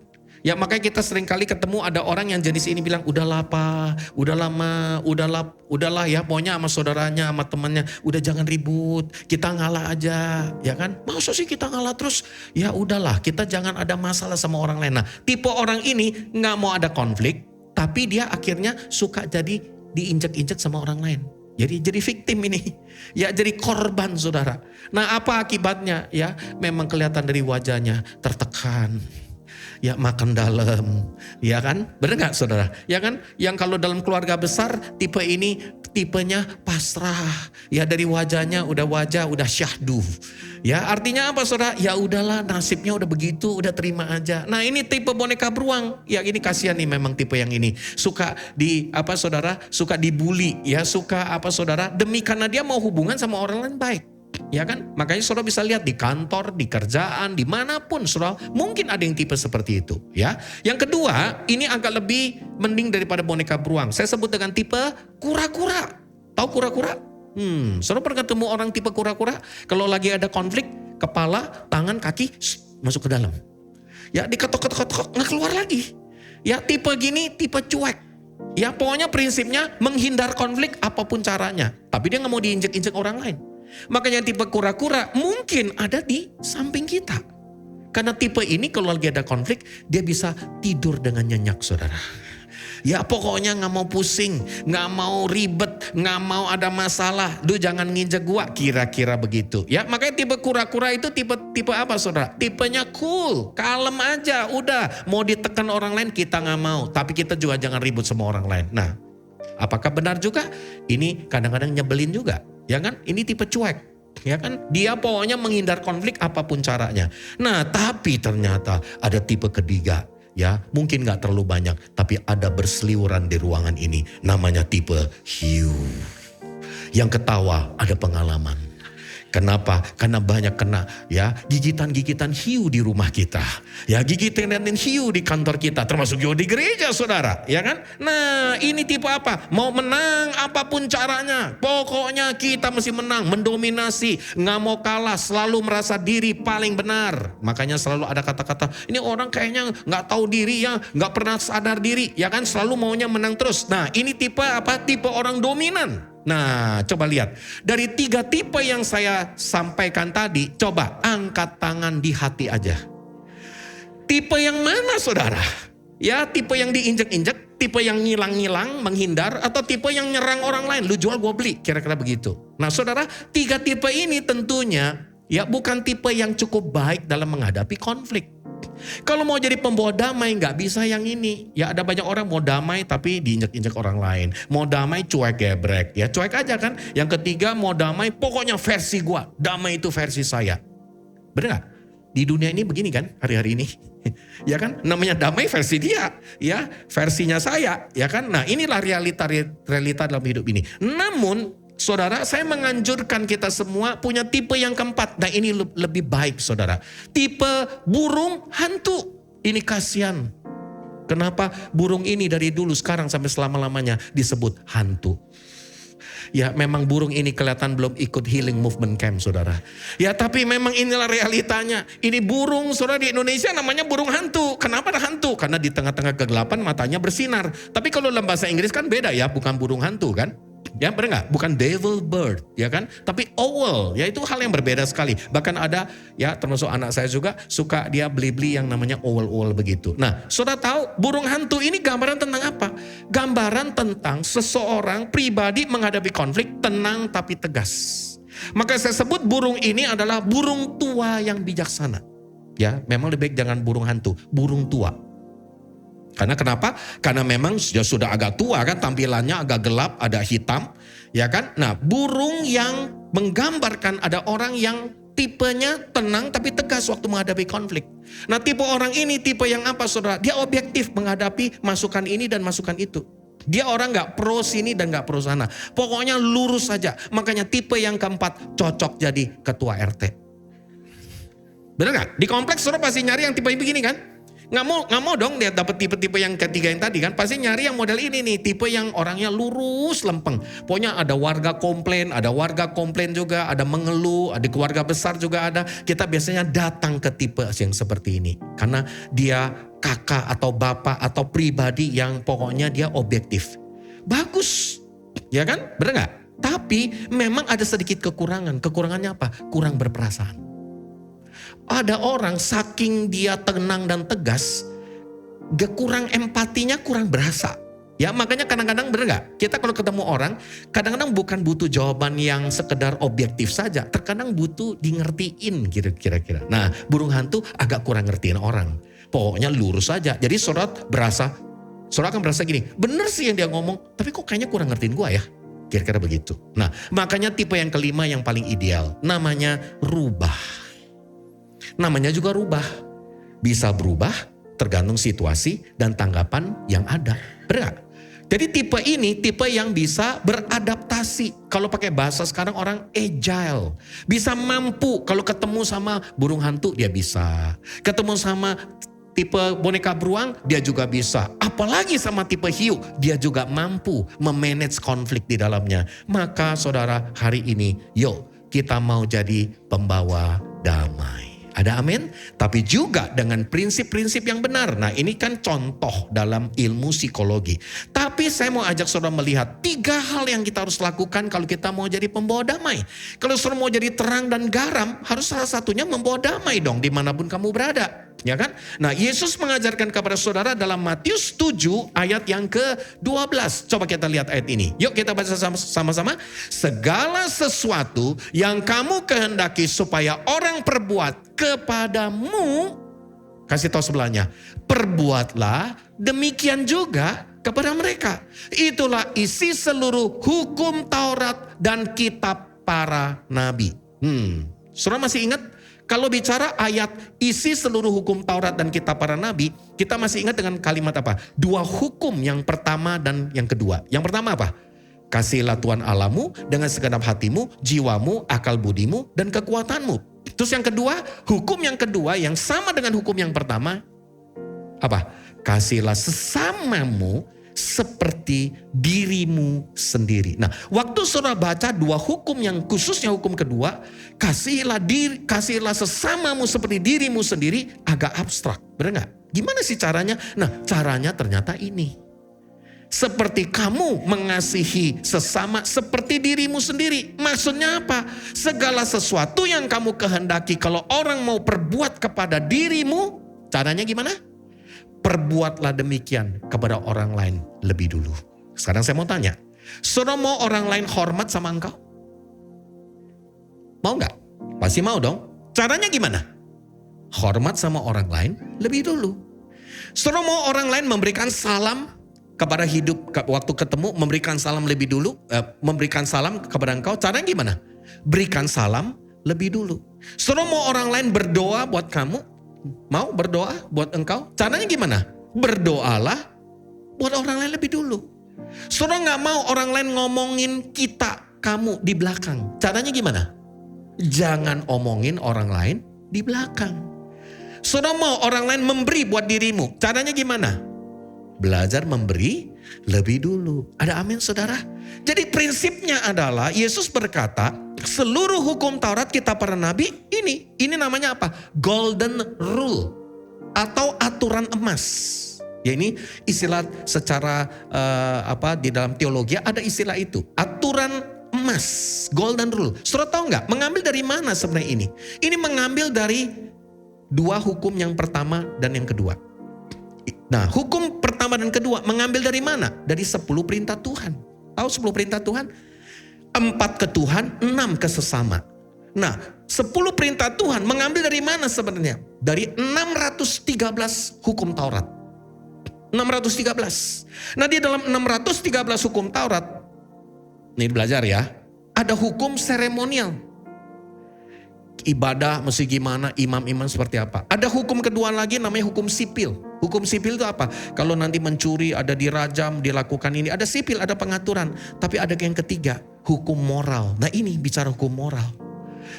Ya, makanya kita sering kali ketemu ada orang yang jenis ini bilang, udahlah Pak, udahlah ya, pokoknya sama saudaranya, sama temannya, udah jangan ribut, kita ngalah aja, ya kan? Masa sih kita ngalah terus? Ya udahlah, kita jangan ada masalah sama orang lain. Nah, tipe orang ini nggak mau ada konflik, tapi dia akhirnya suka jadi diinjak-injak sama orang lain. Jadi victim ini. Ya, jadi korban saudara. Nah, apa akibatnya? Ya, memang kelihatan dari wajahnya tertekan. Ya, makan dalam. Ya kan? Benar gak saudara? Ya kan? Yang kalau dalam keluarga besar tipe ini tipenya pasrah. Ya dari wajahnya udah syahdu. Ya artinya apa saudara? Ya udahlah nasibnya udah begitu, udah terima aja. Nah ini tipe boneka beruang. Ya ini kasihan nih memang tipe yang ini. Suka suka dibully. Ya suka saudara? Demi karena dia mau hubungan sama orang lain baik. Ya kan? Makanya saudara bisa lihat di kantor, di kerjaan, dimanapun saudara. Mungkin ada yang tipe seperti itu. Ya. Yang kedua, ini agak lebih mending daripada boneka beruang. Saya sebut dengan tipe kura-kura. Tahu kura-kura? Saudara pernah ketemu orang tipe kura-kura? Kalau lagi ada konflik, kepala, tangan, kaki, masuk ke dalam. Ya diketok-ketok, nggak keluar lagi. Ya tipe gini, tipe cuek. Ya pokoknya prinsipnya menghindar konflik apapun caranya. Tapi dia nggak mau diinjek-injek orang lain. Makanya tipe kura-kura mungkin ada di samping kita. Karena tipe ini kalau lagi ada konflik, dia bisa tidur dengan nyenyak saudara. Ya pokoknya gak mau pusing, gak mau ribet, gak mau ada masalah. Duh jangan nginjek gua, kira-kira begitu. Ya makanya tipe kura-kura itu tipe apa saudara? Tipenya cool, kalem aja. Udah mau ditekan orang lain kita gak mau. Tapi kita juga jangan ribut sama orang lain. Nah apakah benar juga? Ini kadang-kadang nyebelin juga. Ya kan? Ini tipe cuek. Ya kan? Dia pokoknya menghindar konflik apapun caranya. Nah, tapi ternyata ada tipe ketiga. Ya, mungkin gak terlalu banyak. Tapi ada berseliweran di ruangan ini. Namanya tipe hiu. Yang ketawa ada pengalaman. Kenapa? Karena banyak kena ya gigitan-gigitan hiu di rumah kita. Ya gigitan hiu di kantor kita. Termasuk juga di gereja saudara. Ya kan? Nah ini tipe apa? Mau menang apapun caranya. Pokoknya kita mesti menang. Mendominasi. Nggak mau kalah. Selalu merasa diri paling benar. Makanya selalu ada kata-kata. Ini orang kayaknya nggak tahu diri ya. Nggak pernah sadar diri. Ya kan? Selalu maunya menang terus. Nah ini tipe apa? Tipe orang dominan. Nah coba lihat, dari 3 tipe yang saya sampaikan tadi, coba angkat tangan di hati aja. Tipe yang mana saudara? Ya tipe yang diinjek-injek, tipe yang ngilang-ngilang, menghindar, atau tipe yang nyerang orang lain, lu jual gua beli, kira-kira begitu. Nah saudara, 3 tipe ini tentunya ya bukan tipe yang cukup baik dalam menghadapi konflik. Kalau mau jadi pembawa damai nggak bisa yang ini. Ya ada banyak orang mau damai tapi diinjek-injek orang lain. Mau damai cuek gebrek. Ya cuek aja kan. Yang ketiga mau damai pokoknya versi gua. Damai itu versi saya. Bener gak? Di dunia ini begini kan hari-hari ini. Ya kan? Namanya damai versi dia. Ya versinya saya. Ya kan? Nah inilah realita dalam hidup ini. Namun saudara, saya menganjurkan kita semua punya tipe yang keempat. Nah ini lebih baik saudara. Tipe burung hantu. Ini kasihan. Kenapa burung ini dari dulu sekarang sampai selama-lamanya disebut hantu. Ya memang burung ini kelihatan belum ikut healing movement camp saudara. Ya tapi memang inilah realitanya. Ini burung saudara di Indonesia namanya burung hantu. Kenapa ada hantu? Karena di tengah-tengah kegelapan matanya bersinar. Tapi kalau dalam bahasa Inggris kan beda ya. Bukan burung hantu kan. Ya benar nggak? Bukan devil bird, ya kan? Tapi owl, ya itu hal yang berbeda sekali. Bahkan ada, ya termasuk anak saya juga suka dia beli-beli yang namanya owl begitu. Nah, saudara tahu burung hantu ini gambaran tentang apa? Gambaran tentang seseorang pribadi menghadapi konflik tenang tapi tegas. Maka saya sebut burung ini adalah burung tua yang bijaksana. Ya, memang lebih baik jangan burung hantu, burung tua. Karena kenapa? Karena memang sudah agak tua kan, tampilannya agak gelap, ada hitam, ya kan? Nah, burung yang menggambarkan ada orang yang tipenya tenang tapi tegas waktu menghadapi konflik. Nah, tipe orang ini tipe yang apa saudara? Dia objektif menghadapi masukan ini dan masukan itu. Dia orang gak pro sini dan gak pro sana. Pokoknya lurus saja. Makanya tipe yang keempat cocok jadi ketua RT. Benar gak? Di kompleks saudara pasti nyari yang tipe begini kan? Nggak mau dong dia dapat tipe-tipe yang ketiga yang tadi kan. Pasti nyari yang model ini nih. Tipe yang orangnya lurus lempeng. Pokoknya ada warga komplain juga. Ada mengeluh, ada keluarga besar juga ada. Kita biasanya datang ke tipe yang seperti ini. Karena dia kakak atau bapak atau pribadi yang pokoknya dia objektif. Bagus. Ya kan? Bener gak? Tapi memang ada sedikit kekurangan. Kekurangannya apa? Kurang berperasaan. Ada orang saking dia tenang dan tegas, kurang empatinya kurang berasa. Ya makanya kadang-kadang bener gak? Kita kalau ketemu orang, kadang-kadang bukan butuh jawaban yang sekedar objektif saja. Terkadang butuh di ngertiin kira-kira. Nah burung hantu agak kurang ngertiin orang. Pokoknya lurus saja. Jadi saudara akan berasa gini, bener sih yang dia ngomong, tapi kok kayaknya kurang ngertiin gua ya. Kira-kira begitu. Nah, makanya tipe yang kelima yang paling ideal. Namanya rubah. Namanya juga rubah. Bisa berubah tergantung situasi dan tanggapan yang ada. Benar gak? Jadi tipe ini tipe yang bisa beradaptasi. Kalau pakai bahasa sekarang orang agile. Bisa mampu kalau ketemu sama burung hantu dia bisa. Ketemu sama tipe boneka beruang, dia juga bisa. Apalagi sama tipe hiu, dia juga mampu memanage konflik di dalamnya. Maka saudara, hari ini, yuk kita mau jadi pembawa damai. Ada amin? Tapi juga dengan prinsip-prinsip yang benar. Nah, ini kan contoh dalam ilmu psikologi. Tapi saya mau ajak saudara melihat 3 hal yang kita harus lakukan kalau kita mau jadi pembawa damai. Kalau saudara mau jadi terang dan garam, harus salah satunya membawa damai dong dimanapun kamu berada. Ya kan? Nah, Yesus mengajarkan kepada saudara dalam Matius 7 ayat yang ke-12. Coba kita lihat ayat ini. Yuk kita baca sama-sama. Segala sesuatu yang kamu kehendaki supaya orang perbuat kepadamu, kasih tahu sebelahnya, perbuatlah demikian juga kepada mereka. Itulah isi seluruh hukum Taurat dan kitab para nabi. Saudara masih ingat? Kalau bicara ayat isi seluruh hukum Taurat dan kitab para nabi, kita masih ingat dengan kalimat apa? 2 hukum, yang pertama dan yang kedua. Yang pertama apa? Kasihilah Tuhan Allahmu dengan segenap hatimu, jiwamu, akal budimu, dan kekuatanmu. Terus yang kedua, hukum yang kedua yang sama dengan hukum yang pertama, apa? Kasihilah sesamamu seperti dirimu sendiri. Nah, waktu saudara baca 2 hukum yang khususnya hukum kedua, kasihilah sesamamu seperti dirimu sendiri, agak abstrak, benar gak? Gimana sih caranya? Nah, caranya ternyata ini. Seperti kamu mengasihi sesama seperti dirimu sendiri. Maksudnya apa? Segala sesuatu yang kamu kehendaki kalau orang mau perbuat kepada dirimu, caranya gimana? Perbuatlah demikian kepada orang lain lebih dulu. Sekarang saya mau tanya, saudara mau orang lain hormat sama engkau? Mau gak? Pasti mau dong. Caranya gimana? Hormat sama orang lain lebih dulu. Saudara mau orang lain memberikan salam kepada hidup, waktu ketemu memberikan salam lebih dulu, memberikan salam kepada engkau, caranya gimana? Berikan salam lebih dulu. Saudara mau orang lain berdoa buat kamu, mau berdoa buat engkau, caranya gimana? Berdoalah buat orang lain lebih dulu. Saudara gak mau orang lain ngomongin kamu di belakang, caranya gimana? Jangan omongin orang lain di belakang. Saudara mau orang lain memberi buat dirimu, caranya gimana? Belajar memberi lebih dulu. Ada amin saudara? Jadi prinsipnya adalah Yesus berkata, seluruh hukum Taurat, kitab para nabi, ini namanya apa? Golden rule atau aturan emas. Ya, ini istilah secara di dalam teologi ada istilah itu, aturan emas, golden rule. Saudara tahu nggak? Mengambil dari mana sebenarnya ini? Ini mengambil dari 2 hukum yang pertama dan yang kedua. Nah, hukum pertama dan kedua mengambil dari mana? Dari 10 perintah Tuhan. Tahu 10 perintah Tuhan? 4 ke Tuhan, 6 ke sesama. Nah, 10 perintah Tuhan mengambil dari mana sebenarnya? Dari 613 hukum Taurat. 613. Nah, di dalam 613 hukum Taurat, ini belajar ya, ada hukum seremonial. Ibadah mesti gimana, imam-imam seperti apa. Ada hukum kedua lagi namanya hukum sipil. Hukum sipil itu apa? Kalau nanti mencuri, ada dirajam, dilakukan ini. Ada sipil, ada pengaturan. Tapi ada yang ketiga, hukum moral. Nah, ini bicara hukum moral.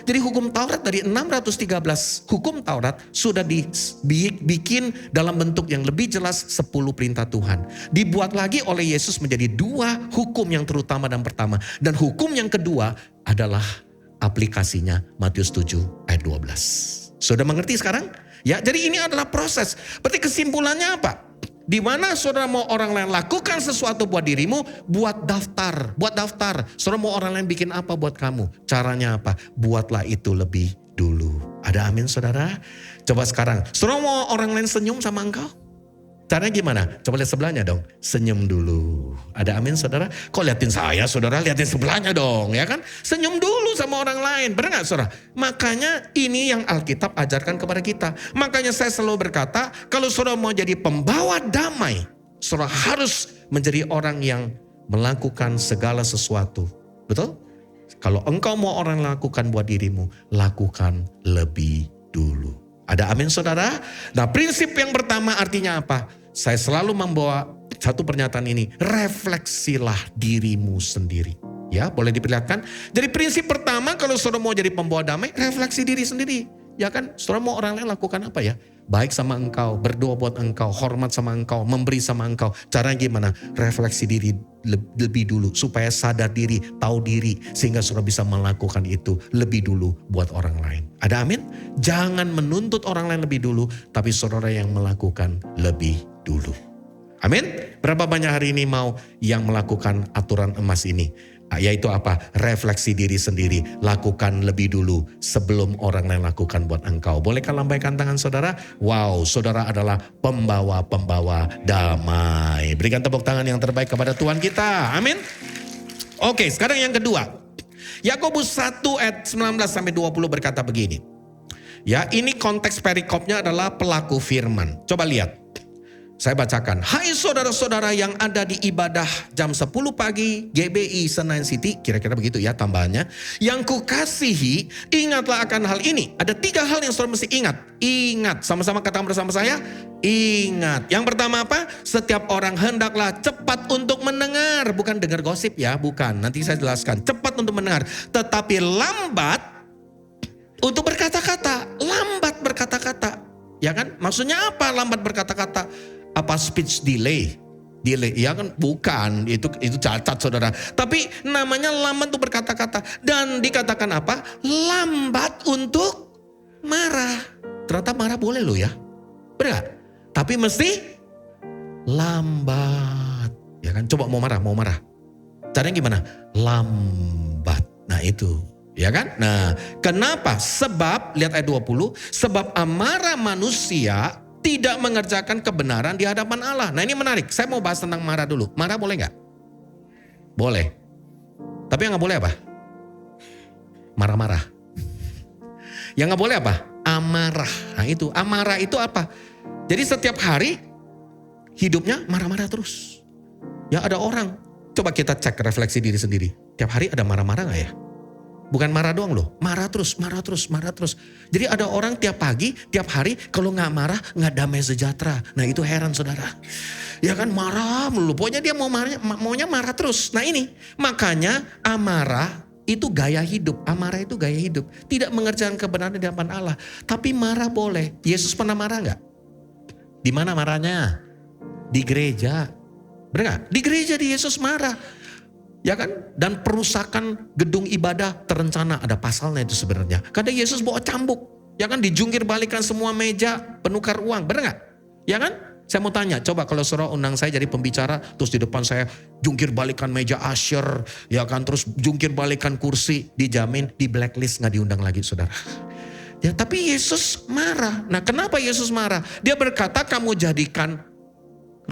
Jadi hukum Taurat dari 613 hukum Taurat sudah dibikin dalam bentuk yang lebih jelas 10 perintah Tuhan. Dibuat lagi oleh Yesus menjadi 2 hukum yang terutama dan pertama. Dan hukum yang kedua adalah aplikasinya Matius 7 ayat 12. Sudah mengerti sekarang? Ya, jadi ini adalah proses. Berarti kesimpulannya apa? Di mana saudara mau orang lain lakukan sesuatu buat dirimu, buat daftar. Saudara mau orang lain bikin apa buat kamu? Caranya apa? Buatlah itu lebih dulu. Ada amin saudara? Coba sekarang, saudara mau orang lain senyum sama engkau? Caranya gimana? Coba lihat sebelahnya dong. Senyum dulu. Ada amin saudara? Kok liatin saya saudara? Liatin sebelahnya dong ya kan? Senyum dulu sama orang lain. Benar gak saudara? Makanya ini yang Alkitab ajarkan kepada kita. Makanya saya selalu berkata, kalau saudara mau jadi pembawa damai, saudara harus menjadi orang yang melakukan segala sesuatu. Betul? Kalau engkau mau orang lakukan buat dirimu, lakukan lebih dulu. Ada amin saudara? Nah prinsip yang pertama artinya apa? Saya selalu membawa satu pernyataan ini. Refleksilah dirimu sendiri. Ya boleh diperlihatkan. Jadi prinsip pertama kalau saudara mau jadi pembawa damai, refleksi diri sendiri. Ya kan, saudara mau orang lain lakukan apa ya? Baik sama engkau, berdoa buat engkau, hormat sama engkau, memberi sama engkau. Caranya gimana? Refleksi diri lebih dulu supaya sadar diri, tahu diri. Sehingga saudara bisa melakukan itu lebih dulu buat orang lain. Ada amin? Jangan menuntut orang lain lebih dulu, tapi saudara yang melakukan lebih dulu. Amin? Berapa banyak hari ini mau yang melakukan aturan emas ini? Yaitu apa? Refleksi diri sendiri. Lakukan lebih dulu sebelum orang lain lakukan buat engkau. Bolehkah lambaikan tangan saudara? Wow, saudara adalah pembawa-pembawa damai. Berikan tepuk tangan yang terbaik kepada Tuhan kita. Amin. Oke, sekarang yang kedua. Yakobus 1 ayat 19 sampai 20 berkata begini. Ya, ini konteks perikopnya adalah pelaku firman. Coba lihat. Saya bacakan. Hai saudara-saudara yang ada di ibadah jam 10 pagi GBI Senayan City. Kira-kira begitu ya tambahannya. Yang kukasihi, ingatlah akan hal ini. Ada 3 hal yang saudara mesti ingat. Ingat, sama-sama katakan bersama saya. Ingat. Yang pertama apa? Setiap orang hendaklah cepat untuk mendengar. Bukan dengar gosip ya, bukan. Nanti saya jelaskan. Cepat untuk mendengar. Tetapi lambat untuk berkata-kata. Lambat berkata-kata. Ya kan? Maksudnya apa lambat berkata-kata? Apa speech delay? Delay, ya kan? Bukan, itu cacat saudara. Tapi namanya lambat untuk berkata-kata. Dan dikatakan apa? Lambat untuk marah. Ternyata marah boleh loh ya. Benar gak? Tapi mesti lambat. Ya kan? Coba mau marah. Caranya gimana? Lambat. Nah itu. Ya kan? Nah kenapa? Sebab, lihat ayat 20. Sebab amarah manusia tidak mengerjakan kebenaran di hadapan Allah. Nah ini menarik. Saya mau bahas tentang marah dulu. Marah boleh gak? Boleh. Tapi yang gak boleh apa? Marah-marah. Yang gak boleh apa? Amarah. Nah itu. Amarah itu apa? Jadi setiap hari hidupnya marah-marah terus. Ya ada orang. Coba kita cek refleksi diri sendiri. Tiap hari ada marah-marah gak ya? Bukan marah doang loh, marah terus. Jadi ada orang tiap pagi, tiap hari kalau gak marah gak damai sejahtera. Nah itu heran saudara. Ya kan marah melulu, pokoknya dia maunya marah terus. Nah ini makanya amarah itu gaya hidup. Amarah itu gaya hidup. Tidak mengerjakan kebenaran di hadapan Allah. Tapi marah boleh. Yesus pernah marah gak? Di mana marahnya? Di gereja. Benar gak? Di gereja di Yesus marah. Ya kan? Dan perusakan gedung ibadah terencana. Ada pasalnya itu sebenarnya. Karena Yesus bawa cambuk. Ya kan? Dijungkir balikan semua meja penukar uang. Benar gak? Ya kan? Saya mau tanya. Coba kalau saudara undang saya jadi pembicara. Terus di depan saya jungkir balikan meja usher. Ya kan? Terus jungkir balikan kursi. Dijamin di blacklist gak diundang lagi saudara. Ya tapi Yesus marah. Nah kenapa Yesus marah? Dia berkata kamu jadikan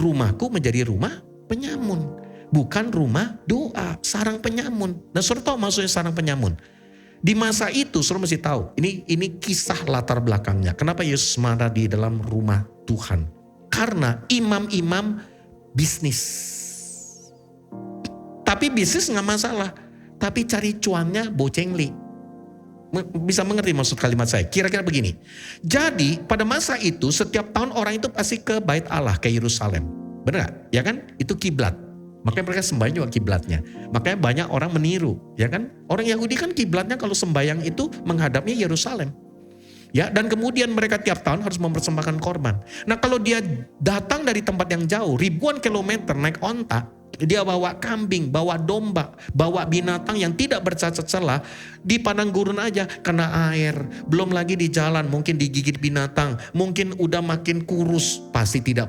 rumahku menjadi rumah penyamun. Bukan rumah doa, sarang penyamun. Nah saudara tahu maksudnya sarang penyamun. Di masa itu saudara mesti tahu. Ini kisah latar belakangnya. Kenapa Yesus marah di dalam rumah Tuhan? Karena imam-imam bisnis. Tapi bisnis gak masalah. Tapi cari cuannya bocengli. Bisa mengerti maksud kalimat saya? Kira-kira begini. Jadi pada masa itu setiap tahun orang itu pasti ke Bait Allah, ke Yerusalem. Benar gak? Ya kan? Itu kiblat. Makanya mereka sembahyang juga kiblatnya. Makanya banyak orang meniru, ya kan? Orang Yahudi kan kiblatnya kalau sembahyang itu menghadapnya Yerusalem. Ya, dan kemudian mereka tiap tahun harus mempersembahkan korban. Nah, kalau dia datang dari tempat yang jauh, ribuan kilometer naik onta, dia bawa kambing, bawa domba, bawa binatang yang tidak bercacat celah, di padang gurun aja kena air, belum lagi di jalan mungkin digigit binatang, mungkin udah makin kurus, pasti tidak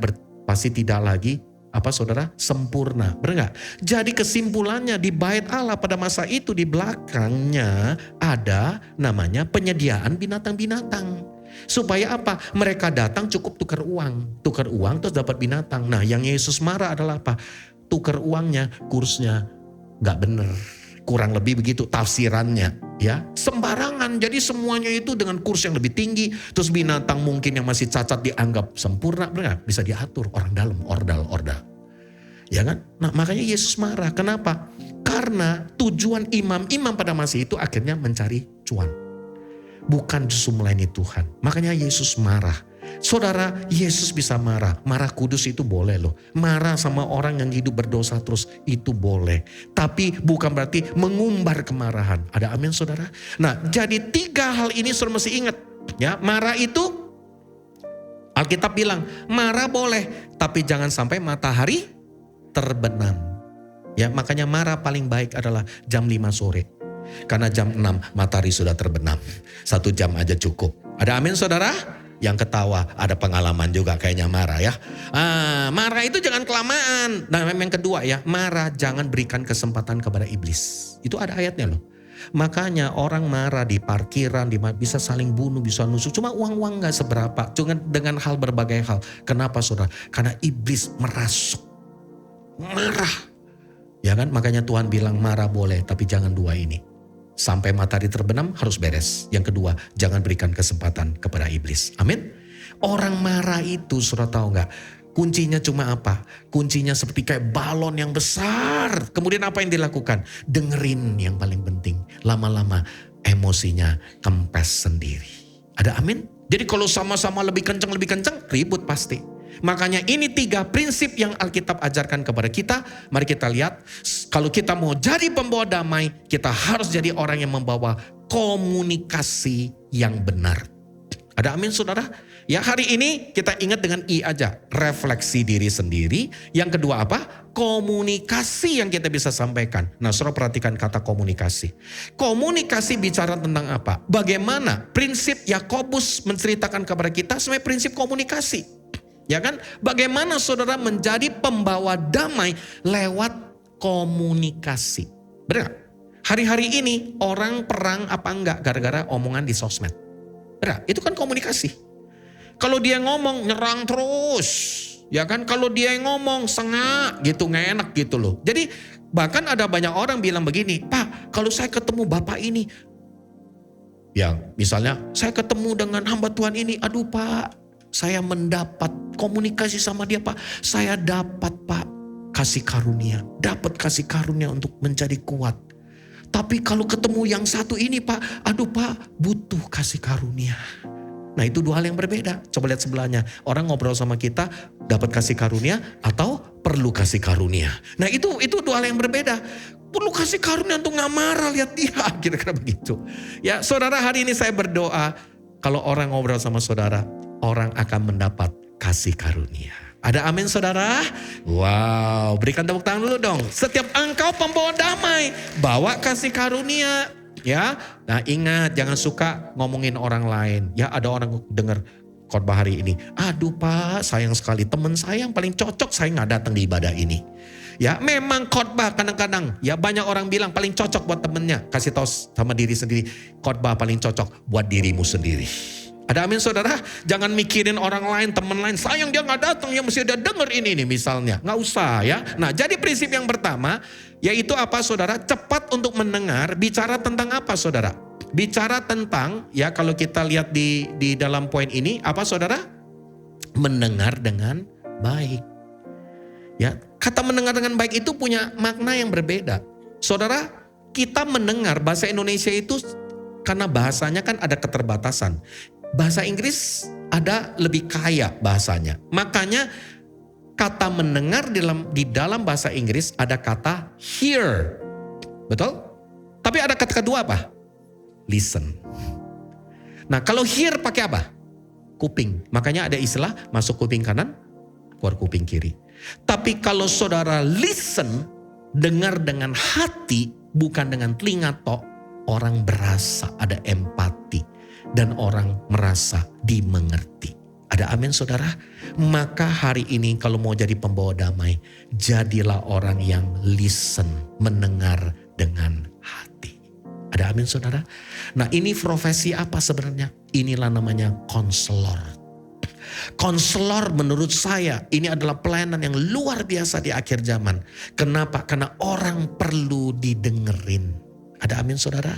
lagi saudara? Sempurna. Benar gak? Jadi kesimpulannya di Bait Allah pada masa itu di belakangnya ada namanya penyediaan binatang-binatang. Supaya apa? Mereka datang cukup tukar uang. Tukar uang terus dapat binatang. Nah yang Yesus marah adalah apa? Tukar uangnya, kursnya gak bener. Kurang lebih begitu tafsirannya. Ya, sembarangan. Jadi semuanya itu dengan kurs yang lebih tinggi. Terus binatang mungkin yang masih cacat dianggap sempurna. Benar? Bisa diatur orang dalam, ordal. Ya kan? Nah makanya Yesus marah. Kenapa? Karena tujuan imam-imam pada masa itu akhirnya mencari cuan. Bukan justru melayani Tuhan. Makanya Yesus marah. Saudara, Yesus bisa marah. Marah kudus itu boleh loh. Marah sama orang yang hidup berdosa terus itu boleh. Tapi bukan berarti mengumbar kemarahan. Ada amin saudara? Nah jadi 3 hal ini saudara mesti ingat. Ya, marah itu Alkitab bilang marah boleh. Tapi jangan sampai matahari terbenam. Ya, makanya marah paling baik adalah jam 5 sore. Karena jam 6 matahari sudah terbenam. 1 jam aja cukup. Ada amin saudara? Yang ketawa ada pengalaman juga kayaknya marah ya. Marah itu jangan kelamaan. Nah yang kedua ya, marah jangan berikan kesempatan kepada iblis. Itu ada ayatnya loh. Makanya orang marah di parkiran, bisa saling bunuh, bisa nusuk. Cuma uang-uang gak seberapa. Cuma dengan hal berbagai hal. Kenapa saudara? Karena iblis merasuk. Marah. Ya kan? Makanya Tuhan bilang marah boleh tapi jangan 2 ini. Sampai matahari terbenam harus beres. Yang kedua, jangan berikan kesempatan kepada iblis. Amin. Orang marah itu, saudara tahu gak? Kuncinya cuma apa? Kuncinya seperti kayak balon yang besar. Kemudian apa yang dilakukan? Dengerin yang paling penting. Lama-lama emosinya kempes sendiri. Ada amin? Jadi kalau sama-sama lebih kencang, ribut pasti. Makanya ini 3 prinsip yang Alkitab ajarkan kepada kita. Mari kita lihat, kalau kita mau jadi pembawa damai, kita harus jadi orang yang membawa komunikasi yang benar. Ada amin saudara? Ya hari ini kita ingat dengan I aja, refleksi diri sendiri. Yang kedua apa? Komunikasi yang kita bisa sampaikan. Nah saudara perhatikan kata komunikasi. Komunikasi bicara tentang apa? Bagaimana prinsip Yakobus menceritakan kepada kita sebagai prinsip komunikasi. Ya kan? Bagaimana saudara menjadi pembawa damai lewat komunikasi. Benar gak? Hari-hari ini orang perang apa enggak gara-gara omongan di sosmed. Benar? Itu kan komunikasi. Kalau dia ngomong nyerang terus. Ya kan? Kalau dia ngomong sengak gitu, gak enak gitu loh. Jadi bahkan ada banyak orang bilang begini, Pak kalau saya ketemu bapak ini. Ya misalnya saya ketemu dengan hamba Tuhan ini, aduh Pak. Saya mendapat komunikasi sama dia Pak. Saya dapat Pak kasih karunia. Dapat kasih karunia untuk menjadi kuat. Tapi kalau ketemu yang satu ini Pak. Aduh Pak butuh kasih karunia. Nah itu 2 hal yang berbeda. Coba lihat sebelahnya. Orang ngobrol sama kita dapat kasih karunia atau perlu kasih karunia. Nah itu 2 hal yang berbeda. Perlu kasih karunia untuk gak marah lihat dia. Kira-kira begitu. Ya saudara hari ini saya berdoa. Kalau orang ngobrol sama saudara. Orang akan mendapat kasih karunia. Ada amin saudara? Wow, berikan tepuk tangan dulu dong. Setiap engkau pembawa damai, bawa kasih karunia. Ya, nah ingat jangan suka ngomongin orang lain. Ya ada orang dengar khotbah hari ini. Aduh Pak, sayang sekali teman saya yang paling cocok saya gak datang di ibadah ini. Ya memang khotbah kadang-kadang ya banyak orang bilang paling cocok buat temennya. Kasih tahu sama diri sendiri, khotbah paling cocok buat dirimu sendiri. Ada amin saudara? Jangan mikirin orang lain, teman lain. Sayang dia gak datang, ya mesti dia denger ini nih misalnya. Gak usah ya. Nah jadi prinsip yang pertama, yaitu apa saudara? Cepat untuk mendengar, bicara tentang apa saudara? Bicara tentang, ya kalau kita lihat di dalam poin ini, apa saudara? Mendengar dengan baik. Ya, kata mendengar dengan baik itu punya makna yang berbeda. Saudara, kita mendengar bahasa Indonesia itu, karena bahasanya kan ada keterbatasan. Bahasa Inggris ada lebih kaya bahasanya. Makanya kata mendengar di dalam bahasa Inggris ada kata hear. Betul? Tapi ada kata kedua apa? Listen. Nah kalau hear pakai apa? Kuping. Makanya ada istilah masuk kuping kanan, keluar kuping kiri. Tapi kalau saudara listen, dengar dengan hati, bukan dengan telinga tok, orang berasa ada empati. Dan orang merasa dimengerti. Ada amin saudara? Maka hari ini kalau mau jadi pembawa damai, jadilah orang yang listen, mendengar dengan hati. Ada amin saudara? Nah ini profesi apa sebenarnya? Inilah namanya konselor. Konselor menurut saya ini adalah pelayanan yang luar biasa di akhir zaman. Kenapa? Karena orang perlu didengerin. Ada amin saudara?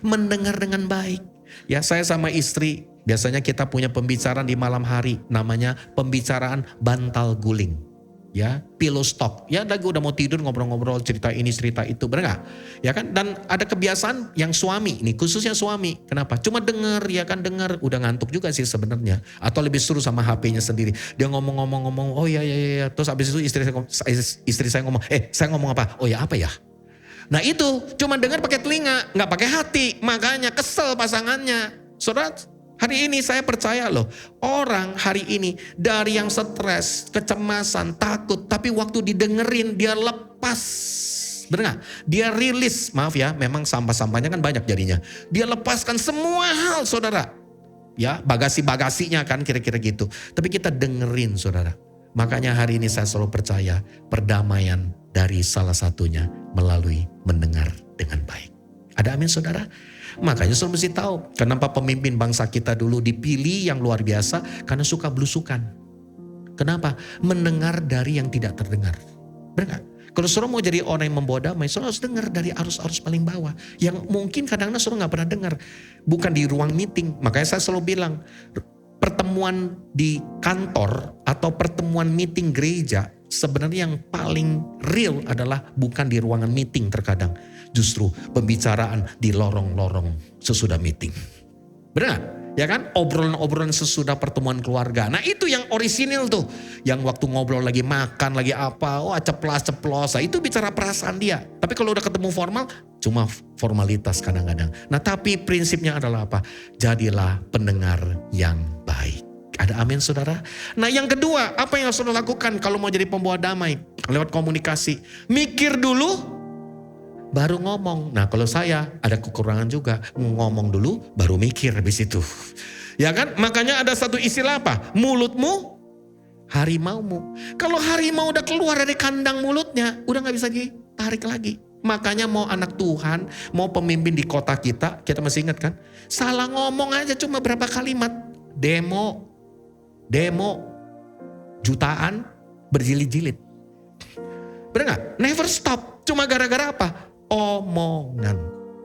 Mendengar dengan baik. Ya saya sama istri biasanya kita punya pembicaraan di malam hari namanya pembicaraan bantal guling. Ya, pillow talk. Ya, lagi udah mau tidur ngobrol-ngobrol cerita ini cerita itu, benar nggak? Ya kan? Dan ada kebiasaan yang suami, ini khususnya suami. Kenapa? Cuma denger, ya kan denger, udah ngantuk juga sih sebenarnya. Atau lebih suruh sama HP-nya sendiri. Dia ngomong-ngomong, oh iya. Terus habis itu istri saya ngomong, saya ngomong apa? Oh ya apa ya? Nah itu cuma dengar pakai telinga, nggak pakai hati. Makanya kesel pasangannya. Saudara, hari ini saya percaya loh, orang hari ini dari yang stres, kecemasan, takut, tapi waktu didengerin dia lepas. Benar gak? Dia rilis, maaf ya, memang sampah-sampahnya kan banyak jadinya. Dia lepaskan semua hal saudara. Ya, bagasi-bagasinya kan kira-kira gitu. Tapi kita dengerin saudara. Makanya hari ini saya selalu percaya perdamaian dari salah satunya melalui mendengar dengan baik. Ada amin saudara? Makanya saudara mesti tahu kenapa pemimpin bangsa kita dulu dipilih yang luar biasa, karena suka belusukan. Kenapa? Mendengar dari yang tidak terdengar. Benar gak? Kalau saudara mau jadi orang yang membawa damai, saudara harus dengar dari arus-arus paling bawah. Yang mungkin kadang-kadang saudara gak pernah dengar. Bukan di ruang meeting. Makanya saya selalu bilang, pertemuan di kantor atau pertemuan meeting gereja, sebenarnya yang paling real adalah bukan di ruangan meeting terkadang. Justru pembicaraan di lorong-lorong sesudah meeting. Benar? Ya kan? Obrolan-obrolan sesudah pertemuan keluarga. Nah itu yang orisinil tuh. Yang waktu ngobrol lagi makan, lagi apa. Oh ceplas-ceplos. Nah, itu bicara perasaan dia. Tapi kalau udah ketemu formal, cuma formalitas kadang-kadang. Nah tapi prinsipnya adalah apa? Jadilah pendengar yang baik. Ada amin saudara? Nah yang kedua, apa yang harus saudara lakukan kalau mau jadi pembawa damai? Lewat komunikasi. Mikir dulu, baru ngomong. Nah kalau saya ada kekurangan juga. Ngomong dulu baru mikir habis itu. Ya kan? Makanya ada satu istilah apa? Mulutmu harimaumu. Kalau harimau udah keluar dari kandang mulutnya, udah gak bisa ditarik lagi. Makanya mau anak Tuhan, mau pemimpin di kota kita masih ingat kan? Salah ngomong aja cuma berapa kalimat. Demo, jutaan, berjilid-jilid. Bener gak? Never stop. Cuma gara-gara apa? Omongan.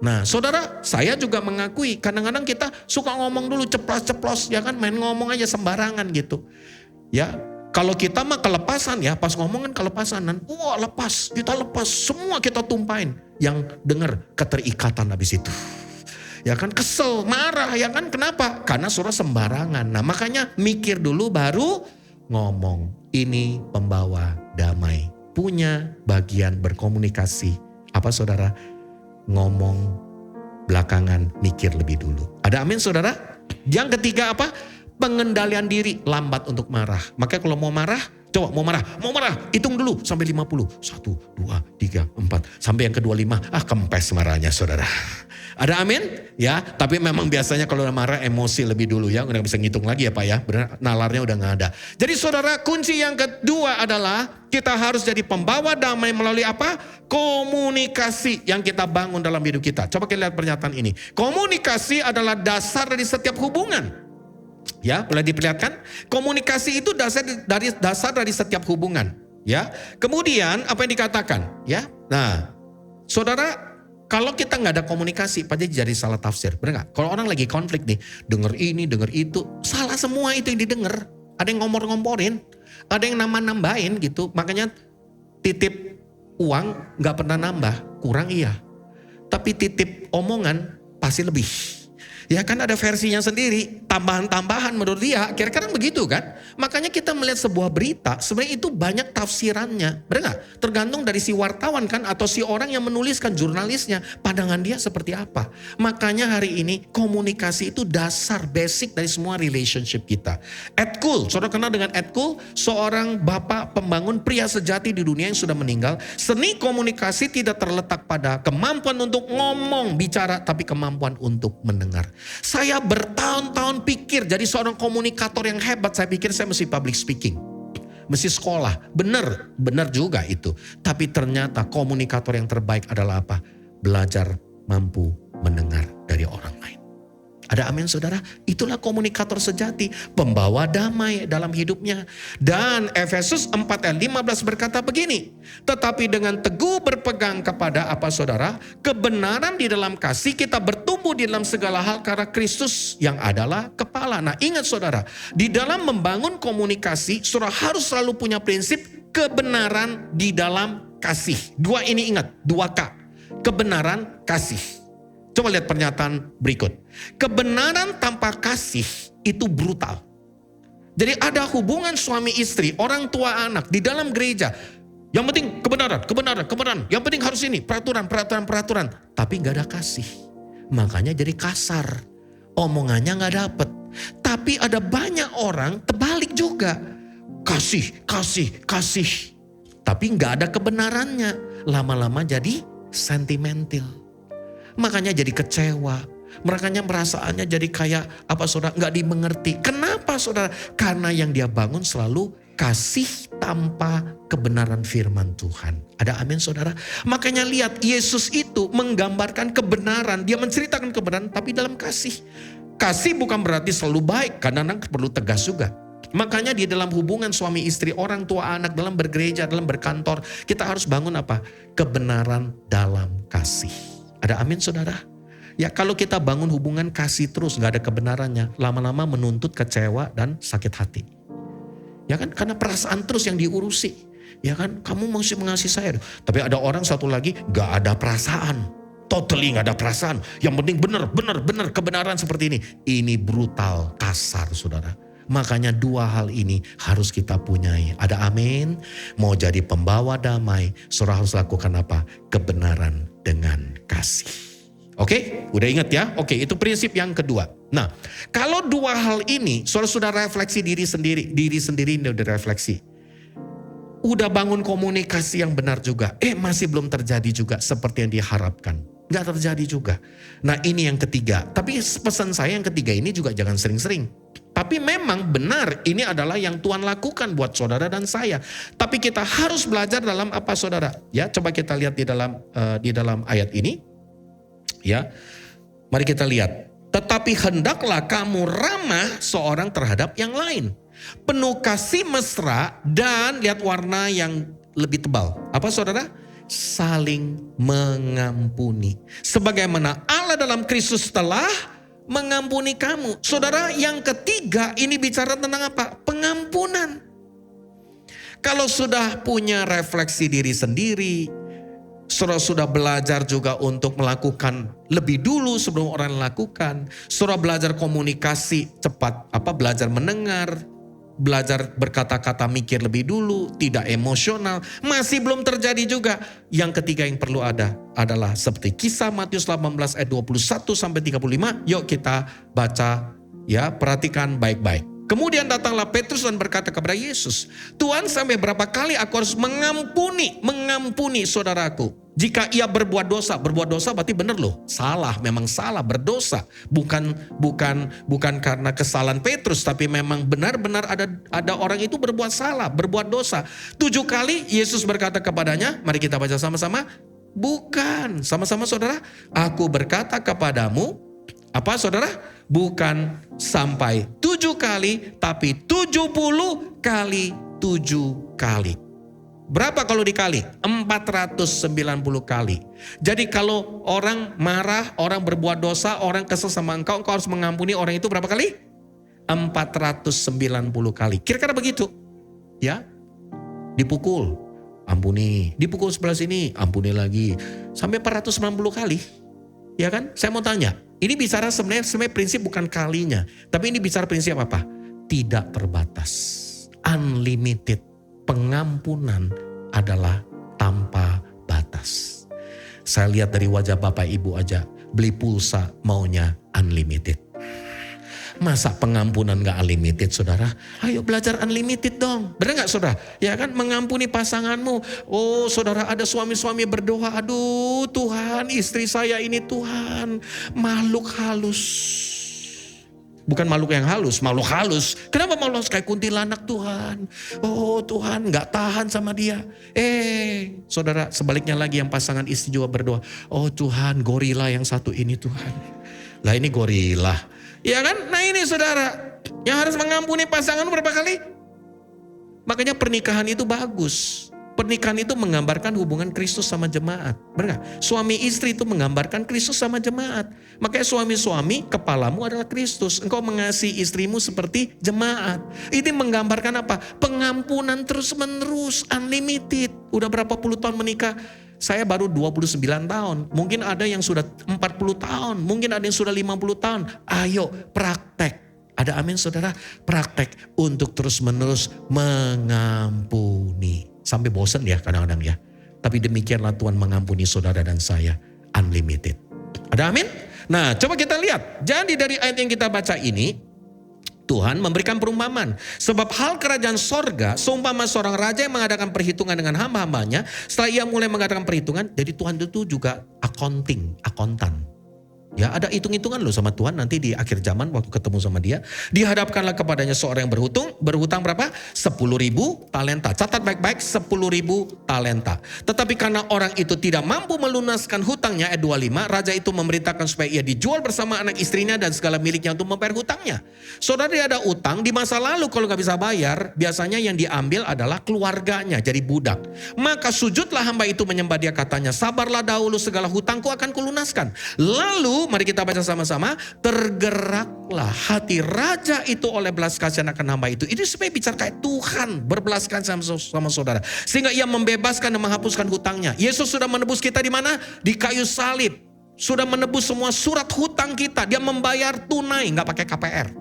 Nah saudara, saya juga mengakui kadang-kadang kita suka ngomong dulu ceplos-ceplos, ya kan, main ngomong aja sembarangan gitu. Ya, kalau kita mah kelepasan ya, pas ngomong kan kelepasan, wah lepas, kita lepas, semua kita tumpahin. Yang denger keterikatan habis itu. Ya kan, kesel, marah, ya kan, kenapa? Karena saudara sembarangan. Nah makanya mikir dulu baru ngomong. Ini pembawa damai, punya bagian berkomunikasi. Apa saudara? Ngomong belakangan, mikir lebih dulu. Ada amin saudara? Yang ketiga apa? Pengendalian diri, lambat untuk marah. Makanya kalau mau marah, coba mau marah, hitung dulu sampai 50. 1, 2, 3, 4. Sampai yang ke-25, kempes marahnya saudara. Ada amin? Ya, tapi memang biasanya kalau udah marah emosi lebih dulu ya. Udah bisa ngitung lagi ya Pak ya. Benar, nalarnya udah gak ada. Jadi saudara, kunci yang kedua adalah kita harus jadi pembawa damai melalui apa? Komunikasi yang kita bangun dalam hidup kita. Coba kita lihat pernyataan ini. Komunikasi adalah dasar dari setiap hubungan. Ya, boleh diperlihatkan? Komunikasi itu dasar dari setiap hubungan. Ya, kemudian apa yang dikatakan? Ya, nah, saudara, kalau kita nggak ada komunikasi, pasti jadi salah tafsir, benar nggak? Kalau orang lagi konflik nih, denger ini, denger itu, salah semua itu yang didengar. Ada yang ngomporin, ada yang nambahin gitu. Makanya titip uang nggak pernah nambah, kurang iya. Tapi titip omongan pasti lebih. Ya kan ada versinya sendiri, tambahan-tambahan menurut dia, kira-kira begitu kan. Makanya kita melihat sebuah berita, sebenarnya itu banyak tafsirannya, benar gak? Tergantung dari si wartawan kan, atau si orang yang menuliskan, jurnalisnya, pandangan dia seperti apa. Makanya hari ini komunikasi itu dasar, basic dari semua relationship kita. Ed Cool, saudara kenal dengan Ed Cool? Seorang bapak pembangun pria sejati di dunia yang sudah meninggal. Seni komunikasi tidak terletak pada kemampuan untuk ngomong, bicara, tapi kemampuan untuk mendengar. Saya bertahun-tahun pikir jadi seorang komunikator yang hebat. Saya pikir saya mesti public speaking, mesti sekolah. Benar juga itu. Tapi ternyata komunikator yang terbaik adalah apa? Belajar mampu mendengar dari orang lain. Ada amin saudara? Itulah komunikator sejati, pembawa damai dalam hidupnya. Dan Efesus 4 ayat 15 berkata begini, tetapi dengan teguh berpegang kepada apa saudara? Kebenaran di dalam kasih, kita bertumbuh di dalam segala hal karena Kristus yang adalah kepala. Nah ingat saudara, di dalam membangun komunikasi, saudara harus selalu punya prinsip kebenaran di dalam kasih. Dua ini ingat, 2K. Kebenaran, kasih. Coba lihat pernyataan berikut. Kebenaran tanpa kasih itu brutal. Jadi ada hubungan suami istri, orang tua anak di dalam gereja. Yang penting kebenaran. Yang penting harus ini, peraturan. Tapi gak ada kasih. Makanya jadi kasar. Omongannya gak dapet. Tapi ada banyak orang terbalik juga. Kasih. Tapi gak ada kebenarannya. Lama-lama jadi sentimental. Makanya jadi kecewa. Makanya perasaannya jadi kayak saudara, gak dimengerti. Kenapa saudara? Karena yang dia bangun selalu kasih tanpa kebenaran firman Tuhan. Ada amin saudara? Makanya lihat, Yesus itu menggambarkan kebenaran. Dia menceritakan kebenaran tapi dalam kasih. Kasih bukan berarti selalu baik. Kadang-kadang perlu tegas juga. Makanya di dalam hubungan suami istri, orang tua anak, dalam bergereja, dalam berkantor, kita harus bangun apa? Kebenaran dalam kasih. Ada amin saudara? Ya kalau kita bangun hubungan kasih terus gak ada kebenarannya, lama-lama menuntut kecewa dan sakit hati. Ya kan, karena perasaan terus yang diurusi. Ya kan, kamu masih mengasihi saya. Tapi ada orang satu lagi gak ada perasaan. Totally gak ada perasaan. Yang penting benar kebenaran seperti ini. Ini brutal, kasar saudara. Makanya dua hal ini harus kita punyai. Ada amin? Mau jadi pembawa damai, saudara harus lakukan apa? Kebenaran dengan kasih. Oke, udah ingat ya? Oke, itu prinsip yang kedua. Nah, kalau dua hal ini, saudara sudah refleksi diri sendiri ini udah refleksi. Udah bangun komunikasi yang benar juga. Masih belum terjadi juga seperti yang diharapkan. Gak terjadi juga. Nah, ini yang ketiga. Tapi pesan saya yang ketiga ini juga jangan sering-sering. Tapi memang benar ini adalah yang Tuhan lakukan buat saudara dan saya. Tapi kita harus belajar dalam apa saudara? Ya, coba kita lihat di dalam ayat ini. Ya, mari kita lihat. Tetapi hendaklah kamu ramah seorang terhadap yang lain. Penuh kasih mesra dan lihat warna yang lebih tebal. Apa saudara? Saling mengampuni. Sebagaimana Allah dalam Kristus telah mengampuni kamu. Saudara, yang ketiga ini bicara tentang apa? Pengampunan. Kalau sudah punya refleksi diri sendiri, saudara sudah belajar juga untuk melakukan lebih dulu sebelum orang lakukan. Saudara belajar komunikasi cepat, belajar mendengar, belajar berkata-kata mikir lebih dulu, tidak emosional. Masih belum terjadi juga. Yang ketiga yang perlu ada adalah seperti kisah Matius 18 ayat 21 sampai 35. Yuk kita baca ya, perhatikan baik-baik. Kemudian datanglah Petrus dan berkata kepada Yesus, Tuhan, sampai berapa kali aku harus mengampuni saudaraku jika ia berbuat dosa berarti benar loh, salah, memang salah, berdosa, bukan karena kesalahan Petrus, tapi memang benar-benar ada orang itu berbuat salah, berbuat dosa. 7 kali Yesus berkata kepadanya, mari kita baca sama-sama, bukan, sama-sama saudara, aku berkata kepadamu, apa saudara? Bukan sampai 7 kali, tapi 70 kali 7 kali. Berapa kalau dikali? 490 kali. Jadi kalau orang marah, orang berbuat dosa, orang kesel sama engkau harus mengampuni orang itu berapa kali? 490 kali. Kira-kira begitu. Ya, dipukul, ampuni. Dipukul sebelah sini, ampuni lagi. Sampai 490 kali. Ya kan? Saya mau tanya. Ini bicara sebenarnya prinsip bukan kalinya. Tapi ini bicara prinsip apa? Tidak terbatas. Unlimited. Pengampunan adalah tanpa batas. Saya lihat dari wajah Bapak Ibu aja. Beli pulsa maunya unlimited. Masa pengampunan gak unlimited saudara? Ayo belajar unlimited dong. Benar gak saudara? Ya kan, mengampuni pasanganmu. Oh saudara, ada suami-suami berdoa. Aduh Tuhan, istri saya ini Tuhan makhluk halus. Bukan makhluk yang halus, makhluk halus. Kenapa makhluk halus? Kayak kuntilanak Tuhan. Oh Tuhan gak tahan sama dia. Saudara, sebaliknya lagi yang pasangan istri juga berdoa. Oh Tuhan, gorila yang satu ini Tuhan. Lah ini gorila. Ya kan? Nah ini saudara, yang harus mengampuni pasangan berapa kali? Makanya pernikahan itu bagus. Pernikahan itu menggambarkan hubungan Kristus sama jemaat. Benar gak? Suami istri itu menggambarkan Kristus sama jemaat. Makanya suami-suami, kepalamu adalah Kristus. Engkau mengasihi istrimu seperti jemaat. Ini menggambarkan apa? Pengampunan terus-menerus, unlimited. Udah berapa puluh tahun menikah? Saya baru 29 tahun. Mungkin ada yang sudah 40 tahun. Mungkin ada yang sudah 50 tahun. Ayo praktek. Ada amin saudara? Praktek untuk terus-menerus mengampuni. Sampai bosan ya kadang-kadang ya. Tapi demikianlah Tuhan mengampuni saudara dan saya. Unlimited. Ada amin? Nah coba kita lihat. Jadi dari ayat yang kita baca ini. Tuhan memberikan perumpamaan. Sebab hal kerajaan sorga seumpama seorang raja yang mengadakan perhitungan dengan hamba-hambanya. Setelah ia mulai mengadakan perhitungan. Jadi Tuhan itu juga akontan. Ya ada hitung-hitungan loh sama Tuhan nanti di akhir zaman waktu ketemu sama dia. Dihadapkanlah kepadanya seorang yang berhutang berapa? 10.000 talenta. Catat baik-baik 10.000 talenta. Tetapi karena orang itu tidak mampu melunaskan hutangnya, ayat 25, raja itu memerintahkan supaya ia dijual bersama anak istrinya dan segala miliknya untuk membayar hutangnya. Saudara dia ada utang di masa lalu kalau gak bisa bayar, biasanya yang diambil adalah keluarganya jadi budak. Maka sujudlah hamba itu menyembah dia katanya, sabarlah dahulu segala hutangku akan kulunaskan. Lalu mari kita baca sama-sama. Tergeraklah hati raja itu oleh belas kasihan akan hamba itu. Ini sebenarnya bicara kayak Tuhan berbelas kasihan sama saudara. Sehingga ia membebaskan dan menghapuskan hutangnya. Yesus sudah menebus kita di mana? Di kayu salib. Sudah menebus semua surat hutang kita. Dia membayar tunai. Gak pakai KPR.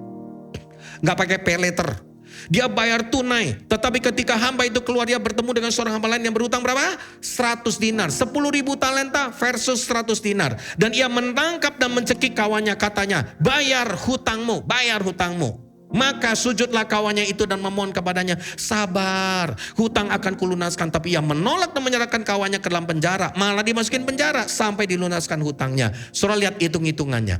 Gak pakai pay letter. Dia bayar tunai. Tetapi ketika hamba itu keluar, dia bertemu dengan seorang hamba lain yang berhutang berapa? 100 dinar. 10.000 talenta versus 100 dinar. Dan ia menangkap dan mencekik kawannya, katanya, bayar hutangmu, bayar hutangmu. Maka sujudlah kawannya itu dan memohon kepadanya, sabar, hutang akan kulunaskan. Tapi ia menolak dan menyerahkan kawannya ke dalam penjara. Malah dimasukin penjara sampai dilunaskan hutangnya. Saudara lihat hitung-hitungannya.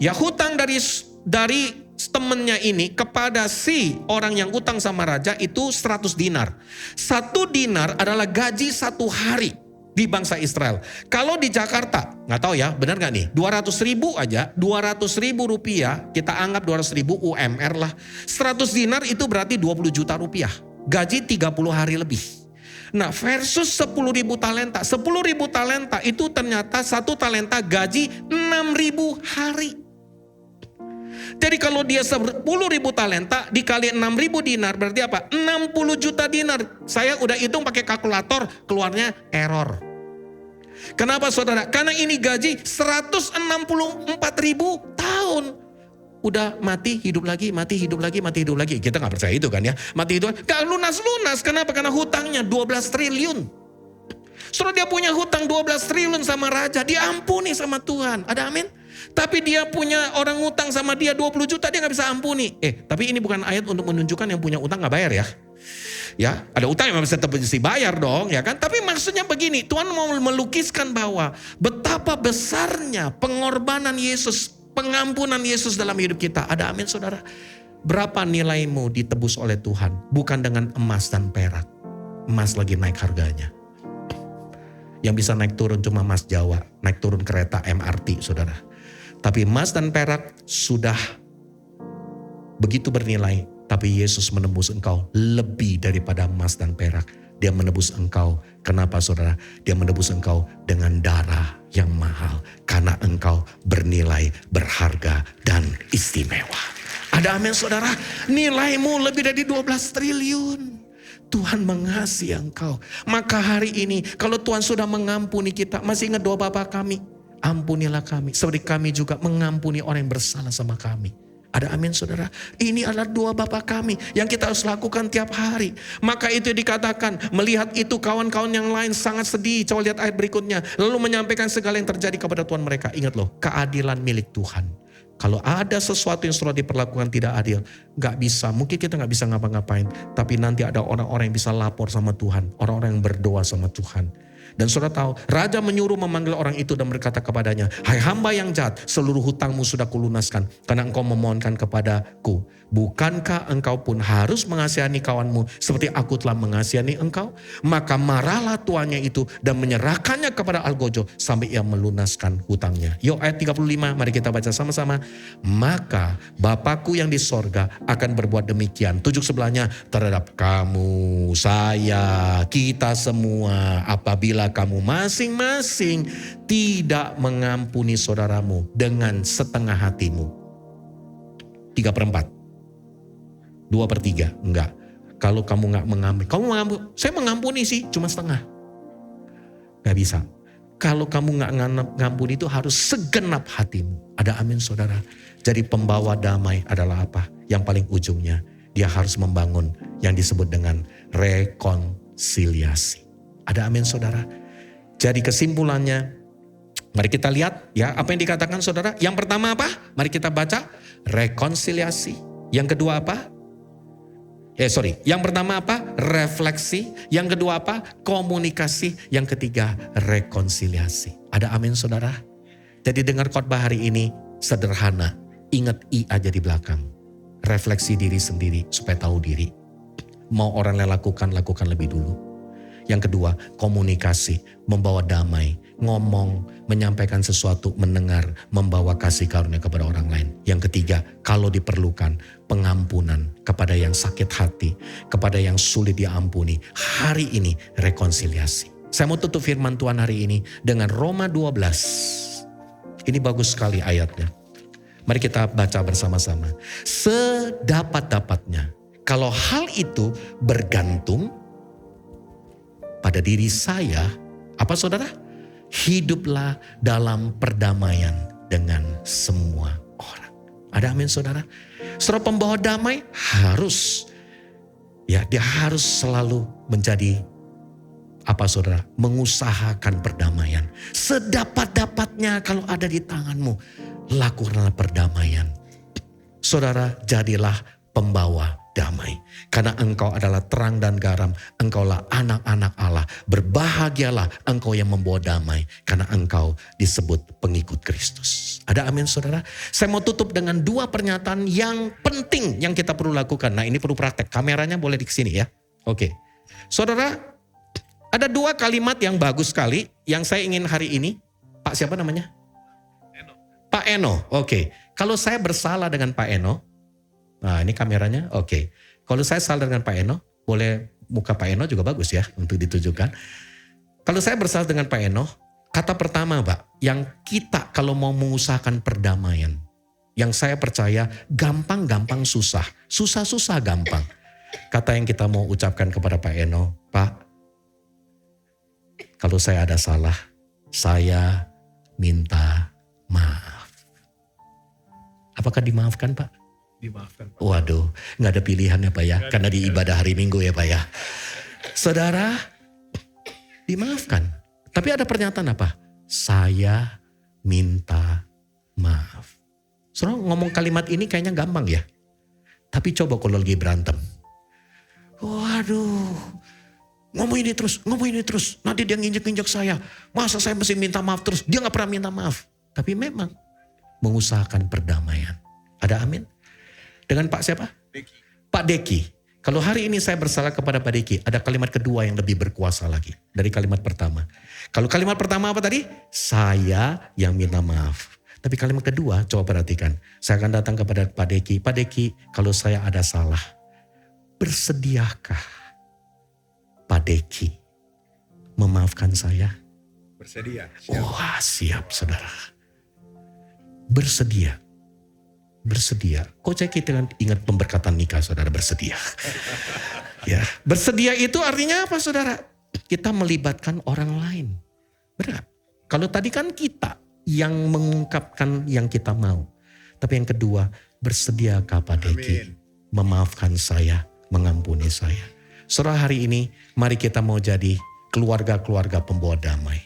Ya hutang dari temennya ini kepada si orang yang utang sama raja itu 100 dinar. 1 dinar adalah gaji 1 hari di bangsa Israel. Kalau di Jakarta, gak tahu ya benar gak nih, 200.000 aja, 200.000 rupiah, kita anggap 200.000 UMR lah. 100 dinar itu berarti 20 juta rupiah. Gaji 30 hari lebih. Nah versus 10.000 talenta. 10.000 talenta itu ternyata 1 talenta gaji 6.000 hari. Jadi kalau dia 10.000 talenta dikali 6.000 dinar berarti apa? 60 juta dinar. Saya udah hitung pakai kalkulator, keluarnya error. Kenapa saudara? Karena ini gaji 164.000 tahun. Udah mati, hidup lagi, mati, hidup lagi, mati, hidup lagi. Kita gak percaya itu kan ya. Mati hidup, gak lunas-lunas. Kenapa? Karena hutangnya 12 triliun. Saudara dia punya hutang 12 triliun sama raja. Diampuni sama Tuhan. Ada amin? Tapi dia punya orang utang sama dia 20 juta dia gak bisa ampuni. Tapi ini bukan ayat untuk menunjukkan yang punya utang gak bayar ya. Ya, ada utang yang bisa bayar dong ya kan. Tapi maksudnya begini, Tuhan mau melukiskan bahwa betapa besarnya pengorbanan Yesus, pengampunan Yesus dalam hidup kita. Ada amin saudara? Berapa nilaimu ditebus oleh Tuhan? Bukan dengan emas dan perak. Emas lagi naik harganya. Yang bisa naik turun cuma emas Jawa, naik turun kereta MRT saudara. Tapi emas dan perak sudah begitu bernilai. Tapi Yesus menebus engkau lebih daripada emas dan perak. Dia menebus engkau. Kenapa saudara? Dia menebus engkau dengan darah yang mahal. Karena engkau bernilai, berharga dan istimewa. Ada amin saudara? Nilaimu lebih dari 12 triliun. Tuhan mengasihi engkau. Maka hari ini kalau Tuhan sudah mengampuni kita. Masih ingat doa Bapa kami? Ampunilah kami, seperti kami juga mengampuni orang yang bersalah sama kami. Ada amin saudara? Ini adalah doa Bapa kami yang kita harus lakukan tiap hari. Maka itu dikatakan, melihat itu kawan-kawan yang lain sangat sedih. Coba lihat ayat berikutnya. Lalu menyampaikan segala yang terjadi kepada Tuhan mereka. Ingat loh, keadilan milik Tuhan. Kalau ada sesuatu yang sudah diperlakukan tidak adil, gak bisa. Mungkin kita gak bisa ngapa-ngapain. Tapi nanti ada orang-orang yang bisa lapor sama Tuhan. Orang-orang yang berdoa sama Tuhan. Dan saudara tahu, raja menyuruh memanggil orang itu dan berkata kepadanya, "Hai hamba yang jahat, seluruh hutangmu sudah kulunaskan karena engkau memohonkan kepadaku. Bukankah engkau pun harus mengasihani kawanmu seperti aku telah mengasihani engkau?" Maka marahlah tuannya itu dan menyerahkannya kepada algojo sampai ia melunaskan hutangnya. Yuk ayat 35, mari kita baca sama-sama. "Maka Bapakku yang di sorga akan berbuat demikian," tujuk sebelahnya, "terhadap kamu, saya, kita semua, apabila kamu masing-masing tidak mengampuni saudaramu dengan setengah hatimu." 3/4. 2/3. Enggak. Kalau kamu gak mengampuni, saya mengampuni sih, cuma setengah. Gak bisa. Kalau kamu gak mengampuni itu harus segenap hatimu. Ada amin saudara. Jadi pembawa damai adalah apa? Yang paling ujungnya, dia harus membangun yang disebut dengan rekonsiliasi. Ada amin saudara. Jadi kesimpulannya, mari kita lihat ya apa yang dikatakan saudara. Yang pertama apa? Mari kita baca, rekonsiliasi. Yang kedua apa? Yang pertama apa? Refleksi. Yang kedua apa? Komunikasi. Yang ketiga, rekonsiliasi. Ada amin saudara. Jadi dengar khotbah hari ini sederhana. Ingat I aja di belakang. Refleksi diri sendiri supaya tahu diri. Mau orang lain lakukan lebih dulu. Yang kedua, komunikasi, membawa damai, ngomong, menyampaikan sesuatu, mendengar, membawa kasih karunia kepada orang lain. Yang ketiga, kalau diperlukan, pengampunan kepada yang sakit hati, kepada yang sulit diampuni. Hari ini, rekonsiliasi. Saya mau tutup firman Tuhan hari ini dengan Roma 12. Ini bagus sekali ayatnya. Mari kita baca bersama-sama. "Sedapat-dapatnya, kalau hal itu bergantung pada diri saya," apa saudara? "Hiduplah dalam perdamaian dengan semua orang." Ada amin saudara? Saudara pembawa damai harus, dia harus selalu menjadi apa saudara? Mengusahakan perdamaian. Sedapat-dapatnya kalau ada di tanganmu, lakukanlah perdamaian. Saudara, jadilah pembawa damai. Karena engkau adalah terang dan garam. Engkaulah anak-anak Allah. Berbahagialah engkau yang membawa damai. Karena engkau disebut pengikut Kristus. Ada amin saudara? Saya mau tutup dengan 2 pernyataan yang penting yang kita perlu lakukan. Nah ini perlu praktek. Kameranya boleh di sini ya. Oke. Saudara, ada 2 kalimat yang bagus sekali. Yang saya ingin hari ini. Pak siapa namanya? Pak Eno. Oke. Kalau saya bersalah dengan Pak Eno. Nah ini kameranya, oke. Kalau saya salah dengan Pak Eno, boleh muka Pak Eno juga bagus ya untuk ditujukan. Kalau saya bersalah dengan Pak Eno, kata pertama Pak, yang kita kalau mau mengusahakan perdamaian, yang saya percaya gampang-gampang susah, susah-susah gampang. Kata yang kita mau ucapkan kepada Pak Eno, "Pak, kalau saya ada salah, saya minta maaf." Apakah dimaafkan Pak? Dimaafkan Pak. Waduh, gak ada pilihan ya Pak ya. Karena di ibadah hari Minggu ya Pak ya. Saudara, dimaafkan. Tapi ada pernyataan apa? "Saya minta maaf." Saudara ngomong kalimat ini kayaknya gampang ya. Tapi coba kalau lagi berantem. Waduh, ngomong ini terus. Nanti dia nginjek-nginjek saya. Masa saya mesti minta maaf terus? Dia gak pernah minta maaf. Tapi memang mengusahakan perdamaian. Ada amin? Dengan Pak siapa? Deki. Pak Deki. Kalau hari ini saya bersalah kepada Pak Deki, ada kalimat kedua yang lebih berkuasa lagi dari kalimat pertama. Kalau kalimat pertama apa tadi? Saya yang minta maaf. Tapi kalimat kedua, coba perhatikan. Saya akan datang kepada Pak Deki. "Pak Deki, kalau saya ada salah, bersediakah Pak Deki memaafkan saya?" Bersedia. Wah, siap saudara. Bersedia. Kok saya kita ingat pemberkatan nikah saudara, bersedia. Ya, bersedia itu artinya apa saudara? Kita melibatkan orang lain. Benar. Kalau tadi kan kita yang mengungkapkan yang kita mau. Tapi yang kedua, bersediakah Pak Deki memaafkan saya, mengampuni saya. Saudara hari ini, mari kita mau jadi keluarga-keluarga pembawa damai.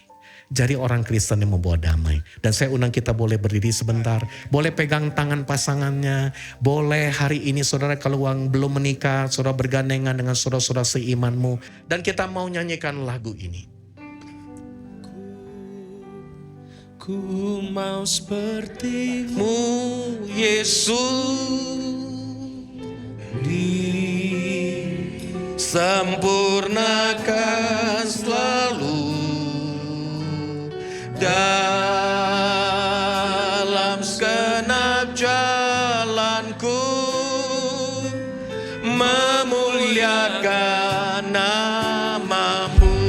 Jadi orang Kristen yang membawa damai. Dan saya undang kita boleh berdiri sebentar. Boleh pegang tangan pasangannya. Boleh hari ini saudara kalau belum menikah, saudara bergandengan dengan saudara-saudara seimanmu. Dan kita mau nyanyikan lagu ini. Ku mau sepertimu, Yesus, disempurnakan selalu dalam segenap jalanku, memuliakan namamu.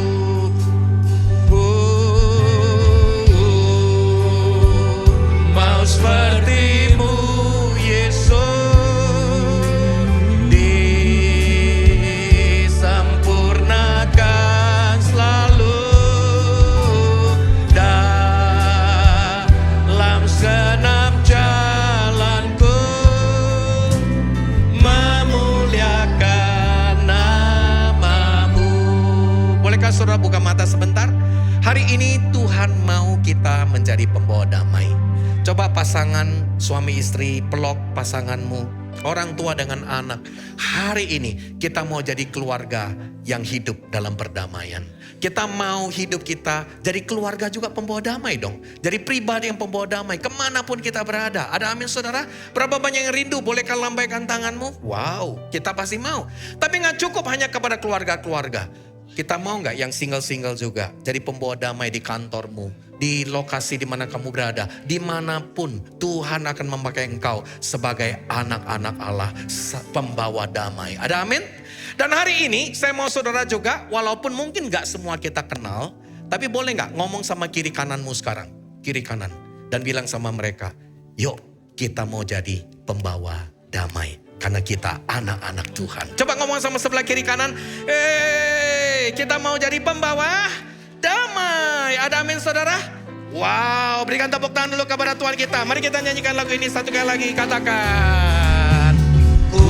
Mau sepertimu, Yesus, disempurnakan selalu dalam segenap jalanku, memuliakan namamu. Bolehkah saudara buka mata sebentar? Hari ini Tuhan mau kita menjadi pembawa damai. Coba pasangan suami istri, peluk pasanganmu, orang tua dengan anak. Hari ini kita mau jadi keluarga yang hidup dalam perdamaian. Kita mau hidup kita jadi keluarga juga pembawa damai dong. Jadi pribadi yang pembawa damai kemanapun kita berada. Ada amin saudara? Berapa banyak yang rindu? Bolehkah lambaikan tanganmu? Wow, kita pasti mau. Tapi gak cukup hanya kepada keluarga-keluarga. Kita mau gak yang single-single juga? Jadi pembawa damai di kantormu, di lokasi di mana kamu berada, dimanapun Tuhan akan memakai engkau sebagai anak-anak Allah, pembawa damai. Ada amin? Dan hari ini saya mau saudara juga, walaupun mungkin gak semua kita kenal, tapi boleh gak ngomong sama kiri kananmu sekarang, kiri kanan, dan bilang sama mereka, yuk kita mau jadi pembawa damai. Karena kita anak-anak Tuhan. Coba ngomong sama sebelah kiri kanan, kita mau jadi pembawa damai. Ada amin saudara? Wow, berikan tepuk tangan dulu kepada Tuhan kita. Mari kita nyanyikan lagu ini satu kali lagi. Katakan, ku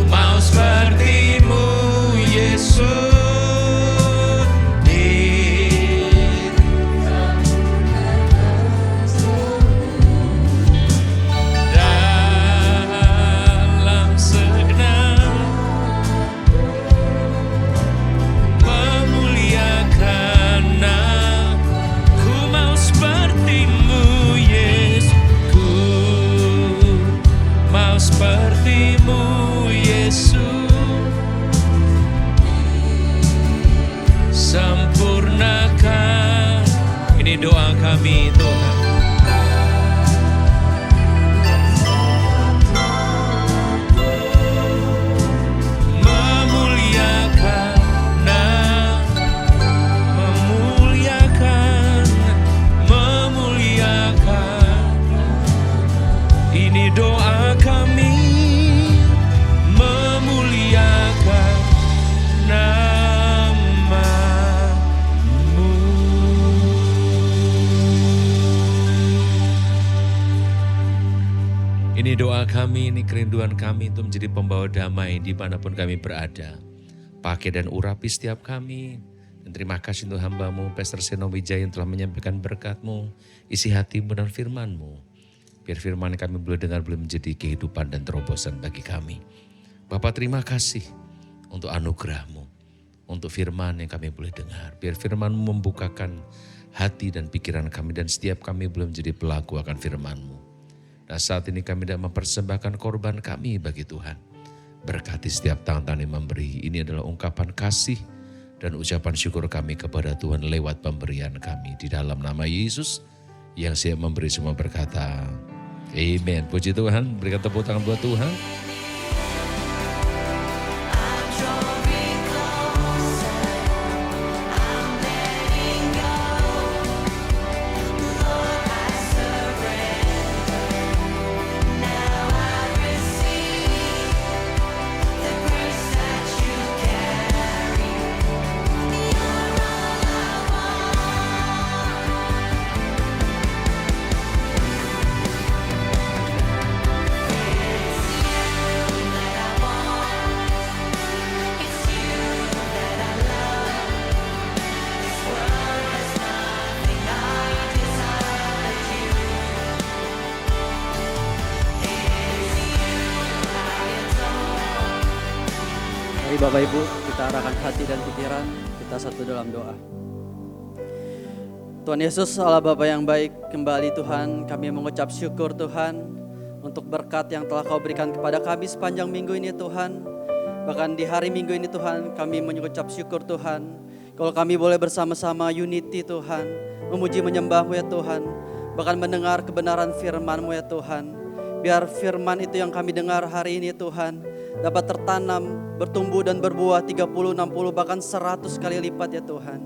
mau sepertimu, Yesus. Dalam segenap memuliakan ku mau sepertimu, Yesus. Ku mau sepertimu, Yesus. Sempurnakan. Ini doa kami Tuhan. Ini doa kami, memuliakan namamu. Ini doa kami, ini kerinduan kami untuk menjadi pembawa damai dimanapun kami berada. Pakai dan urapi setiap kami. Dan terima kasih untuk hamba-Mu, Pastor Seno Wijaya yang telah menyampaikan berkat-Mu, isi hati-Mu dan firman-Mu. Biar firman kami boleh dengar boleh menjadi kehidupan dan terobosan bagi kami. Bapak terima kasih untuk anugerah-Mu, untuk firman yang kami boleh dengar. Biar firman-Mu membukakan hati dan pikiran kami dan setiap kami boleh menjadi pelaku akan firman-Mu. Dan saat ini kami tidak mempersembahkan korban kami bagi Tuhan. Berkati setiap tangan yang memberi. Ini adalah ungkapan kasih dan ucapan syukur kami kepada Tuhan lewat pemberian kami. Di dalam nama Yesus yang siap memberi semua berkata, amen. Puji Tuhan, berikan tepuk tangan buat Tuhan. Mari Bapak Ibu kita arahkan hati dan pikiran kita satu dalam doa. Tuhan Yesus, Allah Bapa yang baik, kembali Tuhan kami mengucap syukur Tuhan untuk berkat yang telah Kau berikan kepada kami sepanjang minggu ini Tuhan. Bahkan di hari minggu ini Tuhan kami mengucap syukur Tuhan kalau kami boleh bersama-sama unity Tuhan, memuji menyembah-Mu ya Tuhan, bahkan mendengar kebenaran firman-Mu ya Tuhan. Biar firman itu yang kami dengar hari ini Tuhan dapat tertanam, bertumbuh dan berbuah 30, 60 bahkan 100 kali lipat ya Tuhan.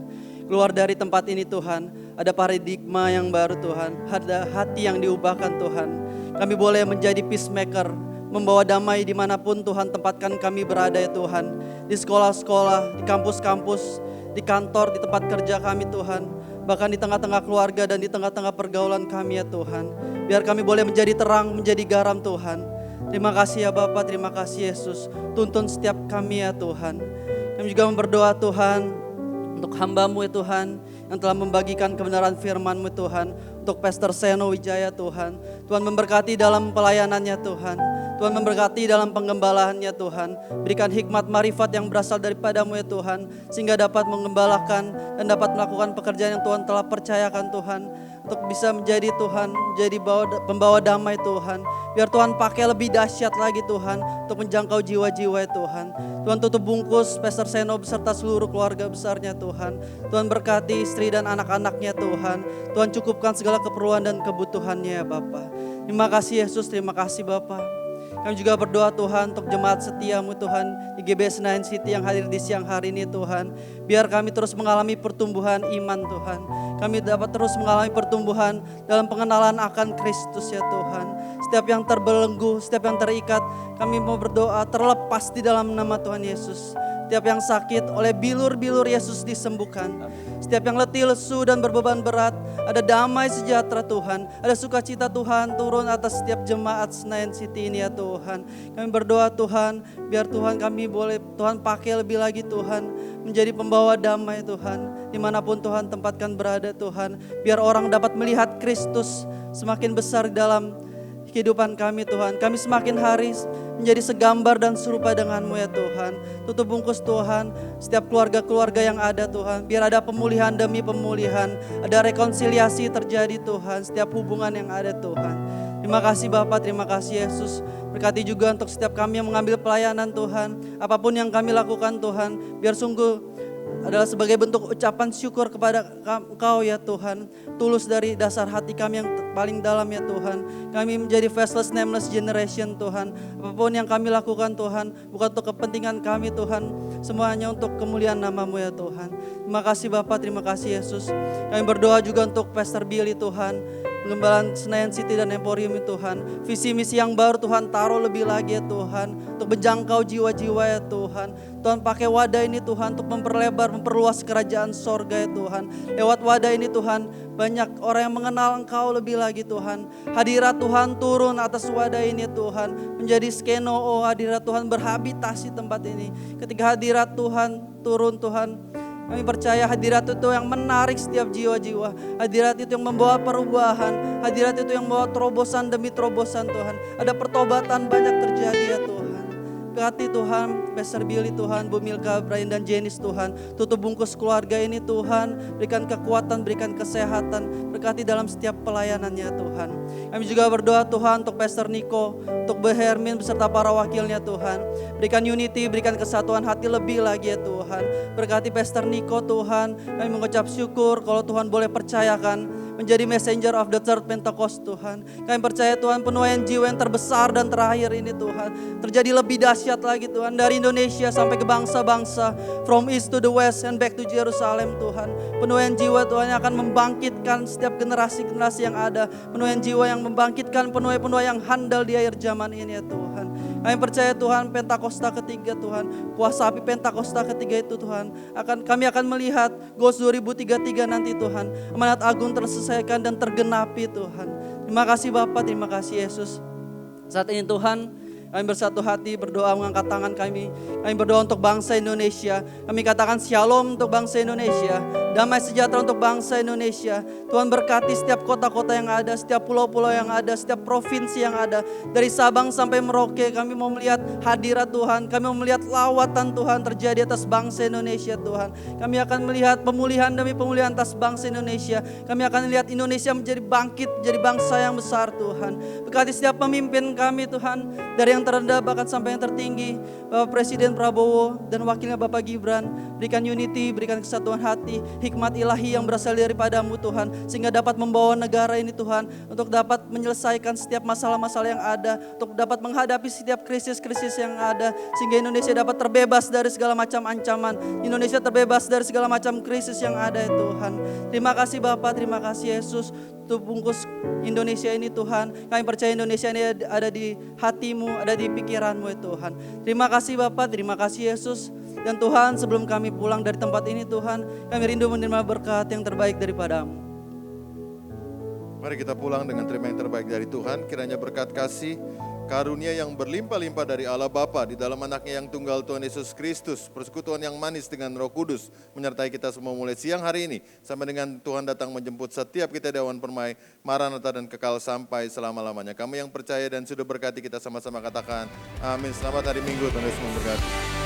Keluar dari tempat ini Tuhan, ada paradigma yang baru Tuhan, ada hati yang diubahkan Tuhan. Kami boleh menjadi peacemaker, membawa damai dimanapun Tuhan tempatkan kami berada ya Tuhan. Di sekolah-sekolah, di kampus-kampus, di kantor, di tempat kerja kami Tuhan. Bahkan di tengah-tengah keluarga dan di tengah-tengah pergaulan kami ya Tuhan. Biar kami boleh menjadi terang, menjadi garam Tuhan. Terima kasih ya Bapa, terima kasih Yesus. Tuntun setiap kami ya Tuhan. Kami juga berdoa Tuhan untuk hamba-Mu ya Tuhan yang telah membagikan kebenaran firman-Mu Tuhan. Untuk Pastor Seno Wijaya Tuhan. Tuhan memberkati dalam pelayanannya Tuhan. Tuhan memberkati dalam penggembalaannya Tuhan. Berikan hikmat marifat yang berasal daripada-Mu ya Tuhan. Sehingga dapat mengembalakan dan dapat melakukan pekerjaan yang Tuhan telah percayakan Tuhan. Untuk bisa menjadi Tuhan, menjadi pembawa damai Tuhan. Biar Tuhan pakai lebih dahsyat lagi Tuhan untuk menjangkau jiwa-jiwa ya Tuhan. Tuhan tutup bungkus Pastor Seno beserta seluruh keluarga besarnya Tuhan. Tuhan berkati istri dan anak-anaknya Tuhan. Tuhan cukupkan segala keperluan dan kebutuhannya ya Bapa. Terima kasih Yesus, terima kasih Bapa. Kami juga berdoa Tuhan untuk jemaat setia-Mu Tuhan di GBS Senayan City yang hadir di siang hari ini Tuhan. Biar kami terus mengalami pertumbuhan iman Tuhan. Kami dapat terus mengalami pertumbuhan dalam pengenalan akan Kristus ya Tuhan. Setiap yang terbelenggu, setiap yang terikat, kami mau berdoa terlepas di dalam nama Tuhan Yesus. Setiap yang sakit oleh bilur-bilur Yesus disembuhkan. Setiap yang letih, lesu dan berbeban berat, ada damai sejahtera Tuhan. Ada sukacita Tuhan turun atas setiap jemaat Senayan City ini ya Tuhan. Kami berdoa Tuhan, biar Tuhan kami boleh Tuhan pakai lebih lagi Tuhan. Menjadi pembawa damai Tuhan. Dimanapun Tuhan tempatkan berada Tuhan. Biar orang dapat melihat Kristus semakin besar dalam kehidupan kami Tuhan. Kami semakin hari menjadi segambar dan serupa dengan-Mu ya Tuhan. Tutup bungkus Tuhan setiap keluarga-keluarga yang ada Tuhan. Biar ada pemulihan demi pemulihan. Ada rekonsiliasi terjadi Tuhan. Setiap hubungan yang ada Tuhan. Terima kasih Bapak, terima kasih Yesus. Berkati juga untuk setiap kami yang mengambil pelayanan Tuhan. Apapun yang kami lakukan Tuhan. Biar sungguh adalah sebagai bentuk ucapan syukur kepada Engkau ya Tuhan. Tulus dari dasar hati kami yang paling dalam ya Tuhan. Kami menjadi faceless, nameless generation Tuhan. Apapun yang kami lakukan Tuhan, bukan untuk kepentingan kami Tuhan. Semuanya untuk kemuliaan nama-Mu ya Tuhan. Terima kasih Bapak, terima kasih Yesus. Kami berdoa juga untuk Pastor Billy Tuhan. Pengembalaan Senayan City dan Emporium Tuhan. Visi misi yang baru Tuhan taruh lebih lagi ya Tuhan. Untuk menjangkau jiwa-jiwa ya Tuhan. Tuhan pakai wadah ini Tuhan untuk memperlebar, memperluas kerajaan sorga ya Tuhan. Lewat wadah ini Tuhan, banyak orang yang mengenal Engkau lebih lagi Tuhan. Hadirat Tuhan turun atas wadah ini Tuhan. Menjadi skenoo, hadirat Tuhan berhabitasi tempat ini. Ketika hadirat Tuhan turun Tuhan, kami percaya hadirat itu yang menarik setiap jiwa-jiwa. Hadirat itu yang membawa perubahan. Hadirat itu yang membawa terobosan demi terobosan Tuhan. Ada pertobatan banyak terjadi ya Tuhan. Berkati Tuhan, Pastor Billy Tuhan, Bu Milka, Brian dan Jenis Tuhan. Tutup bungkus keluarga ini Tuhan. Berikan kekuatan, berikan kesehatan. Berkati dalam setiap pelayanannya Tuhan. Kami juga berdoa Tuhan untuk Pastor Niko, untuk Bu Hermin beserta para wakilnya Tuhan. Berikan unity, berikan kesatuan hati lebih lagi ya Tuhan. Berkati Pastor Niko Tuhan. Kami mengucap syukur kalau Tuhan boleh percayakan menjadi messenger of the third Pentecost Tuhan. Kami percaya Tuhan penuaian jiwa yang terbesar dan terakhir ini Tuhan. Terjadi lebih dahsyat lagi Tuhan. Dari Indonesia sampai ke bangsa-bangsa. From east to the west and back to Jerusalem Tuhan. Penuaian jiwa Tuhan yang akan membangkitkan setiap generasi-generasi yang ada. Penuaian jiwa yang membangkitkan penuai-penuai yang handal di akhir zaman ini ya Tuhan. Kami percaya Tuhan Pentakosta ketiga Tuhan. Kuasa api Pentakosta ketiga itu Tuhan. Kami akan melihat Ghost 2033 nanti Tuhan. Amanat agung terselesaikan dan tergenapi Tuhan. Terima kasih Bapak, terima kasih Yesus. Saat ini Tuhan, kami bersatu hati berdoa mengangkat tangan kami. Kami berdoa untuk bangsa Indonesia. Kami katakan shalom untuk bangsa Indonesia. damai sejahtera untuk bangsa Indonesia. Tuhan berkati setiap kota-kota yang ada, setiap pulau-pulau yang ada, setiap provinsi yang ada. Dari Sabang sampai Merauke kami mau melihat hadirat Tuhan. Kami mau melihat lawatan Tuhan terjadi atas bangsa Indonesia Tuhan. Kami akan melihat pemulihan demi pemulihan atas bangsa Indonesia. Kami akan melihat Indonesia menjadi bangkit, menjadi bangsa yang besar Tuhan. Berkati setiap pemimpin kami Tuhan, dari yang terendah bahkan sampai yang tertinggi. Bapak Presiden Prabowo dan wakilnya Bapak Gibran, berikan unity, berikan kesatuan hati, hikmat ilahi yang berasal daripadamu Tuhan, sehingga dapat membawa negara ini Tuhan, untuk dapat menyelesaikan setiap masalah-masalah yang ada, untuk dapat menghadapi setiap krisis-krisis yang ada, sehingga Indonesia dapat terbebas dari segala macam ancaman, Indonesia terbebas dari segala macam krisis yang ada ya Tuhan. Terima kasih Bapak, terima kasih Yesus, untuk bungkus Indonesia ini Tuhan. Kami percaya Indonesia ini ada di hatimu, ada di pikiranmu ya Tuhan. Terima kasih Bapak, terima kasih Yesus. Dan Tuhan, sebelum kami pulang dari tempat ini Tuhan, kami rindu menerima berkat yang terbaik daripadamu. Mari kita pulang dengan terima yang terbaik dari Tuhan. Kiranya berkat kasih, karunia yang berlimpah-limpah dari Allah Bapa di dalam anaknya yang tunggal Tuhan Yesus Kristus, persekutuan yang manis dengan Roh Kudus menyertai kita semua mulai siang hari ini sampai dengan Tuhan datang menjemput setiap kita di awan permai, Maranatha dan kekal sampai selama-lamanya. Kamu yang percaya dan sudah berkati, kita sama-sama katakan amin. Selamat hari Minggu, Tuhan Yesus memberkati.